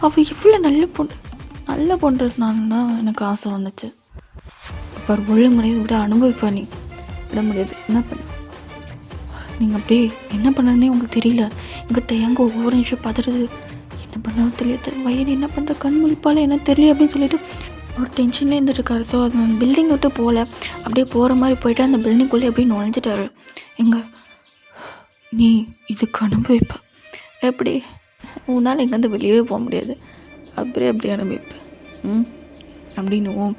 அவள் எவ்வளோ நல்ல பொண்ணுனால தான் எனக்கு ஆசை வந்துச்சு. இப்போ ஒழுங்குறையை விட அனுபவிப்பா, நீ விட முடியாது. என்ன பண்ண நீங்கள் அப்படியே என்ன பண்ணனே உங்களுக்கு தெரியல. இங்கே தயங்க ஒவ்வொரு நிமிஷம் பதறது. என்ன பண்ணாலும் தெரியாது. வயிறு என்ன பண்ணுற, கண் முழிப்பால் என்ன தெரியல அப்படின்னு சொல்லிட்டு அவர் டென்ஷன்லேயே இருந்துட்டுருக்காரு. ஸோ அது அந்த பில்டிங் விட்டு போகல, அப்படியே போகிற மாதிரி போயிட்டு அந்த பில்டிங்குள்ளே அப்படியே நுழைஞ்சிட்டாரு. நீ இதுக்கு அனுபவிப்ப எப்படி? உன்னால் எங்கேருந்து வெளியே போக முடியாது, அப்படியே அனுபவிப்பேன் அப்படின்னுவோம்.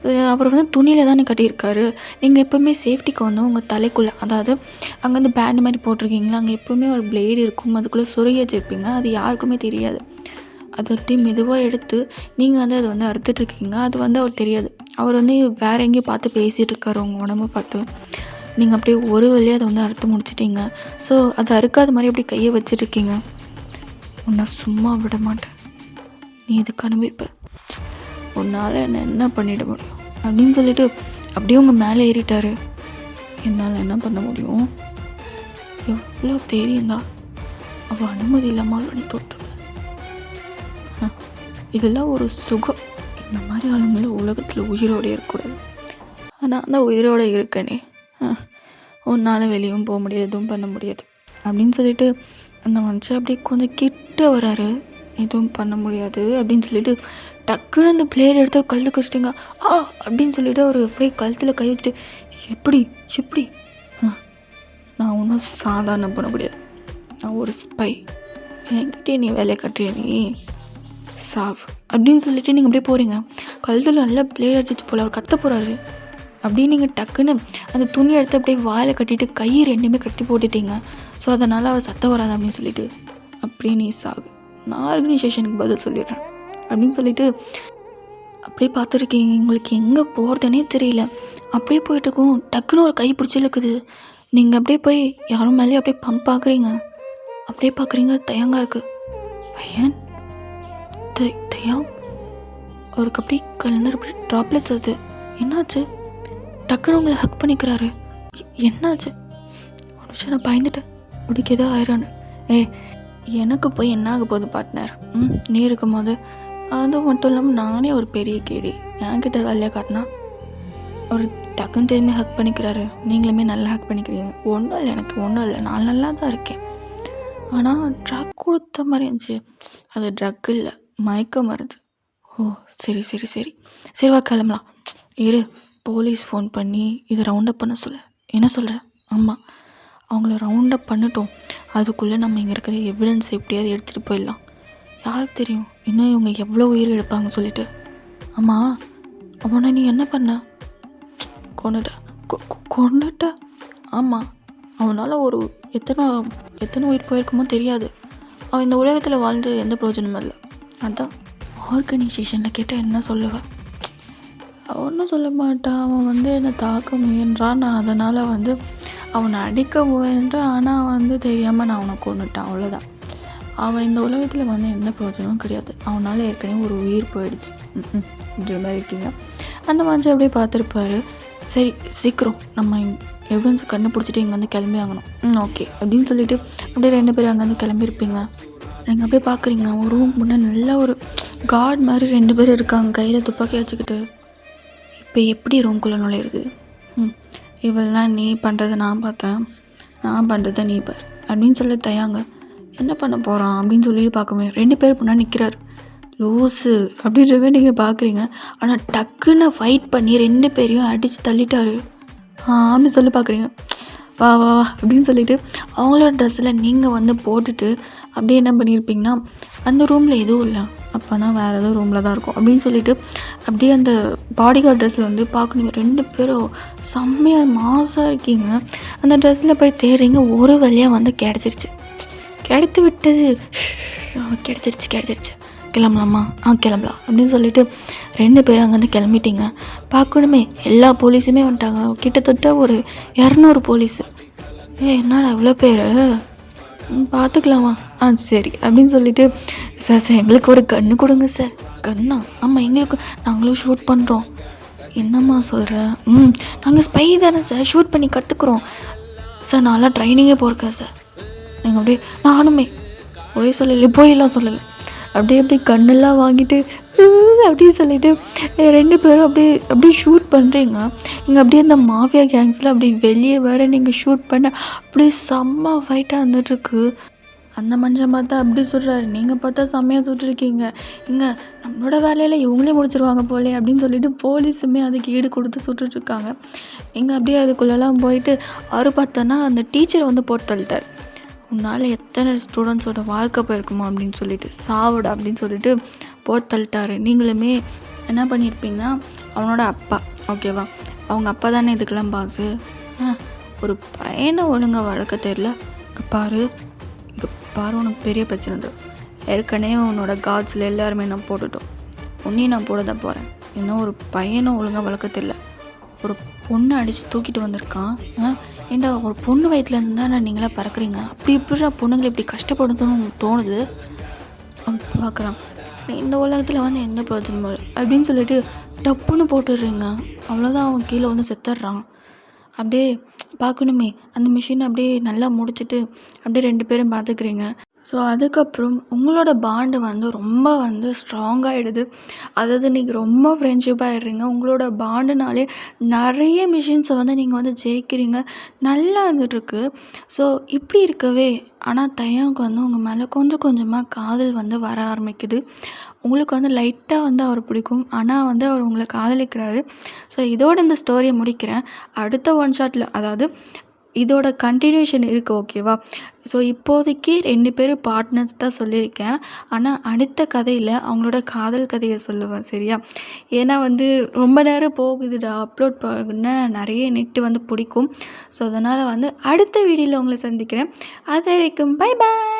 ஸோ அவர் வந்து துணியில் தான் கட்டியிருக்காரு. நீங்கள் எப்போவுமே சேஃப்டிக்கு வந்து உங்கள் தலைக்குள்ளே, அதாவது அங்கேருந்து பேண்ட் மாதிரி போட்டிருக்கீங்களா, அங்கே எப்போவுமே ஒரு பிளேடு இருக்கும், அதுக்குள்ளே சொருகி வச்சுருப்பீங்க. அது யாருக்குமே தெரியாது. அதை அப்படியே மெதுவாக எடுத்து நீங்கள் வந்து அதை வந்து அறுத்துட்ருக்கீங்க. அது வந்து அவர் தெரியாது. அவர் வந்து வேறு எங்கேயும் பார்த்து பேசிகிட்டு இருக்காரு உங்கள் உடம்பை பார்த்து. நீங்கள் அப்படியே ஒரு வழியாக அதை வந்து அறுத்து முடிச்சிட்டிங்க. ஸோ அதை அறுக்காத மாதிரி அப்படியே கையை வச்சுட்ருக்கீங்க. உன்னை சும்மா விட மாட்டேன், நீ இதுக்கு அனுபவிப்ப, உன்னால் என்ன பண்ணிட முடியும் அப்படின்னு சொல்லிட்டு அப்படியே உங்கள் மேலே ஏறிட்டார். என்னால் என்ன பண்ண முடியும்? எவ்வளோ தெரியுந்தா அவள் அனுமதி இல்லாமல் பண்ணி தொட்டுருவேன். இதெல்லாம் ஒரு சுகம். இந்த மாதிரி ஆளுங்கள உலகத்தில் உயிரோடு இருக்கக்கூடாது. ஆனால் தான் உயிரோடு இருக்கனே, உன்னால் வெளியும் போக முடியாது, எதுவும் பண்ண முடியாது அப்படின்னு சொல்லிட்டு அந்த மனுஷன் அப்படியே கொஞ்சம் கிட்ட வராரு. எதுவும் பண்ண முடியாது அப்படின்னு சொல்லிட்டு டக்குன்னு அந்த பிளேயர் எடுத்து கழுத்து கழிச்சிட்டிங்க அப்படின்னு சொல்லிட்டு அவர் அப்படியே கழுத்தில் கை வச்சுட்டு எப்படி நான் ஒன்றும் சாதாரண பண்ண முடியாது, நான் ஒரு ஸ்பை, என்கிட்டே நீ வேலையை கட்டுறிய, நீ சாவ் அப்படின்னு சொல்லிட்டு நீங்கள் அப்படியே போகிறீங்க. கழுத்தில் நல்லா பிளேயர் அடிச்சிச்சு போல், அவர் கத்த போகிறாரு. அப்படியே நீங்கள் டக்குன்னு அந்த துணி எடுத்து அப்படியே வாயில் கட்டிட்டு கை ரெண்டுமே கட்டி போட்டுட்டீங்க. ஸோ அதனால் அவர் சத்தம் வராது அப்படின்னு சொல்லிட்டு அப்படியே நீ சாகு, நான் ஆர்கனைசேஷனுக்கு பதில் சொல்லிடுறேன் அப்படின்னு சொல்லிட்டு அப்படியே பார்த்துருக்கீங்க. உங்களுக்கு எங்கே போகிறதுனே தெரியல. அப்படியே போயிட்டுருக்கோம், டக்குன்னு ஒரு கை பிடிச்சி இழுக்குது. நீங்கள் அப்படியே போய் யாரும் மேலேயே அப்படியே பம்ப் பார்க்குறீங்க. அப்படியே பார்க்குறீங்க, தயங்கா இருக்குது. பையன் தயம் அவருக்கு அப்படியே கலந்து அப்படி ட்ராப்லெட்ஸ் வருது. என்னாச்சு? டக்குன்னு உங்களை ஹக் பண்ணிக்கிறாரு. என்னாச்சு? ஒரு நிமிஷம் நான் பயந்துட்டேன், உனக்கு ஏதோ ஆயிரானு. எனக்கு போய் என்ன ஆக போகுது பார்ட்னர்? நீ இருக்கும் போது அது மட்டும் இல்லாமல் நானே ஒரு பெரிய கேடி, என்கிட்ட வேலையை காட்டினா அவர் டக்குன்னு திரும்பி ஹக் பண்ணிக்கிறாரு. நீங்களுமே நல்லா ஹக் பண்ணிக்கிறீங்க. ஒன்றும் இல்லை, எனக்கு ஒன்றும் இல்லை, நான் நல்லா தான் இருக்கேன். ஆனால் ட்ரக் கொடுத்த மாதிரி இருந்துச்சு. அது ட்ரக் இல்லை, மயக்க மருந்து. ஓ சரி சரி சரி சரி வா கிளம்பலாம். இரு, போலீஸ் ஃபோன் பண்ணி இதை ரவுண்டப் பண்ண சொல்ல. என்ன சொல்கிறேன்? ஆமாம், அவங்கள ரவுண்டப் பண்ணட்டும். அதுக்குள்ளே நம்ம இங்கே இருக்கிற எவிடன்ஸ் எப்படியாவது எடுத்துகிட்டு போயிடலாம். யாருக்கு தெரியும் இன்னும் இவங்க எவ்வளோ உயிர் எடுப்பாங்க சொல்லிட்டு. ஆமாம், அவனை நீ என்ன பண்ண? கொண்டுட்ட. ஆமாம், அவனால் ஒரு எத்தனை உயிர் போயிருக்குமோ தெரியாது. அவன் இந்த உலகத்தில் வாழ்ந்து எந்த பிரயோஜனமும் இல்லை. அதான் ஆர்கனைசேஷனில் கேட்டால் என்ன சொல்லுவேன்? ஒன்றும் சொல்ல மாட்டான். அவன் என்னை தாக்க முயன்றான், நான் அதனால் அவனை அடிக்க முயன்றான். ஆனால் தெரியாமல் நான் அவனை கொண்டுட்டான், அவ்வளோதான். அவன் இந்த உலகத்தில் எந்த பிரயோஜனமும் கிடையாது. அவனால் ஏற்கனவே ஒரு உயிர் போயிடுச்சு இப்படி மாதிரி இருக்கீங்க. அந்த மாதிரி அப்படியே பார்த்துருப்பாரு. சரி சீக்கிரம் நம்ம எவிடன்ஸை கண்டுபிடிச்சிட்டு இங்கே கிளம்பி ஆகணும். ஓகே அப்படின்னு சொல்லிட்டு அப்படியே 2 பேரும் அங்கேருந்து கிளம்பியிருப்பீங்க. நீங்கள் அப்படியே பார்க்குறீங்க, ஒரு ரூம் முன்னே நல்ல ஒரு கார்டு மாதிரி 2 பேர் இருக்காங்க, கையில் துப்பாக்கி வச்சுக்கிட்டு. இப்போ எப்படி ரூம்குள்ளே நுழையிறது? இவெல்லாம் நீ பண்ணுறதை நான் பார்த்தேன், நான் பண்ணுறதை நீ பார் அப்படின்னு சொல்லி தயாங்க. என்ன பண்ண போகிறான் அப்படின்னு சொல்லிட்டு பார்க்கவே 2 பேர் முன்னாடி நிற்கிறாரு. லூஸு அப்படின்றவே நீங்கள் பார்க்குறீங்க. ஆனால் டக்குன்னு ஃபைட் பண்ணி 2 பேரையும் அடித்து தள்ளிட்டாரு. அப்படின்னு சொல்லி பார்க்குறீங்க. வா வா வா அப்படின்னு சொல்லிட்டு அவங்களோட ட்ரெஸ்ஸில் நீங்கள் போட்டுட்டு அப்படியே என்ன பண்ணியிருப்பீங்கன்னா, அந்த ரூமில் எதுவும் இல்லை, அப்போனா வேறு ஏதோ ரூமில் தான் இருக்கும் அப்படின்னு சொல்லிட்டு அப்படியே அந்த பாடி கார்டு ட்ரெஸ்ஸில் பார்க்கணும். 2 பேரும் செம்மையாக மாசாக இருக்கீங்க. அந்த ட்ரெஸ்ஸில் போய் தேடுறீங்க. ஒரு வழியாக கிடச்சிருச்சு. கிடைத்து விட்டது, கிடச்சிருச்சு. கிளம்பலாமா? கிளம்பலாம் அப்படின்னு சொல்லிட்டு 2 பேரும் அங்கேருந்து கிளம்பிட்டீங்க. பார்க்கணுமே எல்லா போலீஸுமே வந்துட்டாங்க. கிட்டத்தட்ட ஒரு 200 போலீஸு. என்னடா இவ்வளோ பேர், பார்த்துக்கலாமா? சரி அப்படின்னு சொல்லிட்டு, சார் எங்களுக்கு ஒரு கன்று கொடுங்க சார். கன்னா? ஆமாம், எங்களுக்கு நாங்களும் ஷூட் பண்ணுறோம். என்னம்மா சொல்கிற? நாங்கள் ஸ்பை தானே சார், ஷூட் பண்ணி கற்றுக்குறோம் சார். நான்லாம் ட்ரைனிங்கே போயிருக்கேன் சார். நீங்கள் அப்படியே நானுமே போயெல்லாம் சொல்லலை, அப்படியே கண்ணெல்லாம் வாங்கிட்டு அப்படியே சொல்லிட்டு 2 பேரும் அப்படியே ஷூட் பண்ணுறீங்க. நீங்கள் அப்படியே அந்த மாஃபியா கேங்ஸில் அப்படியே வெளியே வேறு நீங்கள் ஷூட் பண்ண அப்படியே செம்ம ஃபைட்டாக இருந்துகிட்ருக்கு. அந்த மனுஷன் பார்த்தா அப்படி சொல்கிறாரு, நீங்கள் பார்த்தா செம்மையாக சுட்டுருக்கீங்க. இங்கே நம்மளோட வேலையில் இவங்களே முடிச்சிருவாங்க போலே அப்படின்னு சொல்லிட்டு போலீஸுமே அதுக்கு ஈடு கொடுத்து சுட்டுட்ருக்காங்க. நீங்கள் அப்படியே அதுக்குள்ளெல்லாம் போயிட்டு அவரு பார்த்தோன்னா அந்த டீச்சர் போட்டு தள்ளிட்டார். உன்னால் எத்தனை ஸ்டூடெண்ட்ஸோட வாழ்க்கை போயிருக்குமா அப்படின்னு சொல்லிட்டு, சாவிட அப்படின்னு சொல்லிட்டு போட்டு தள்ளிட்டாரு. நீங்களுமே என்ன பண்ணியிருப்பீங்கன்னா, அவனோட அப்பா ஓகேவா, அவங்க அப்பா தானே இதுக்கெல்லாம் பாஸு. ஒரு பையனை ஒழுங்காக வளர்க்க தெரியல. இங்கே பாரு உனக்கு பெரிய பிரச்சனை தான். ஏற்கனவே உன்னோட கார்ட்ஸில் எல்லாருமே நான் போட்டுட்டோம், உன்னையும் நான் போட தான் போகிறேன். இன்னும் ஒரு பையனை ஒழுங்காக வளர்க்க தெரியல, ஒரு பொண்ணை அடித்து தூக்கிட்டு வந்திருக்கான். ஏண்டா ஒரு பொண்ணு வயிற்றுல இருந்தால் நீங்களாம் பறக்குறீங்க, அப்படி இப்படி பொண்ணுங்களை இப்படி கஷ்டப்படுத்தணும்னு உங்களுக்கு தோணுது அப்படி பார்க்குறான். இந்த உலகத்தில் எந்த பிரயோஜனமும் இல்லை அப்படின்னு சொல்லிட்டு டப்புன்னு போட்டுடுறீங்க. அவ்வளோதான், அவன் கீழே செத்துடுறான். அப்படியே பார்க்கணுமே அந்த மிஷினை அப்படியே நல்லா முடிச்சுட்டு அப்படியே 2 பேரும் பார்த்துக்கிறீங்க. ஸோ அதுக்கப்புறம் உங்களோட பாண்டு ரொம்ப ஸ்ட்ராங்காகிடுது. அதாவது நீங்கள் ரொம்ப ஃப்ரெண்ட்ஷிப் ஆகிடுறீங்க. உங்களோட பாண்டுனாலே நிறைய மிஷின்ஸை நீங்கள் ஜெயிக்கிறீங்க. நல்லா இருந்துகிட்ருக்கு. ஸோ இப்படி இருக்கவே ஆனால் தயாவுக்கு உங்கள் மேலே கொஞ்சம் கொஞ்சமாக காதல் வர ஆரம்பிக்குது. உங்களுக்கு லைட்டாக அவர் பிடிக்கும், ஆனால் அவர் உங்களை காதலிக்கிறாரு. ஸோ இதோட இந்த ஸ்டோரியை முடிக்கிறேன். அடுத்த 1 ஷாட்டில், அதாவது இதோட கண்டினியூஷன் இருக்குது ஓகேவா. ஸோ இப்போதைக்கு 2 பேரும் பார்ட்னர்ஸ் தான் சொல்லியிருக்கேன். ஆனால் அடுத்த கதையில் அவங்களோட காதல் கதையை சொல்லுவேன், சரியா? ஏன்னா ரொம்ப நேரம் போகுதுடா, அப்லோட் பண்ண நிறைய நெட்டு பிடிக்கும். ஸோ அதனால் அடுத்த வீடியோவில் உங்களை சந்திக்கிறேன். அது வரைக்கும் பை பாய்.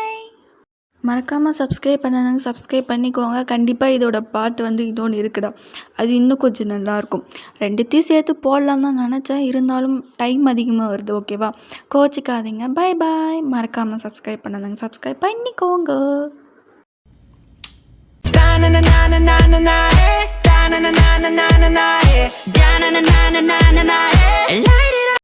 மறக்காமல் சப்ஸ்கிரைப் பண்ணாங்க, சப்ஸ்கிரைப் பண்ணிக்கோங்க. கண்டிப்பாக இதோட பாட்டு இன்னொன்று இருக்குடா, அது இன்னும் கொஞ்சம் நல்லாயிருக்கும். 2த்தையும் சேர்த்து போடலாம் தான் நினச்சேன், இருந்தாலும் டைம் அதிகமாக வருது ஓகேவா, கோச்சிக்காதீங்க. Bye bye. மறக்காமல் சப்ஸ்கிரைப் பண்ணாங்க, சப்ஸ்கிரைப் பண்ணிக்கோங்க.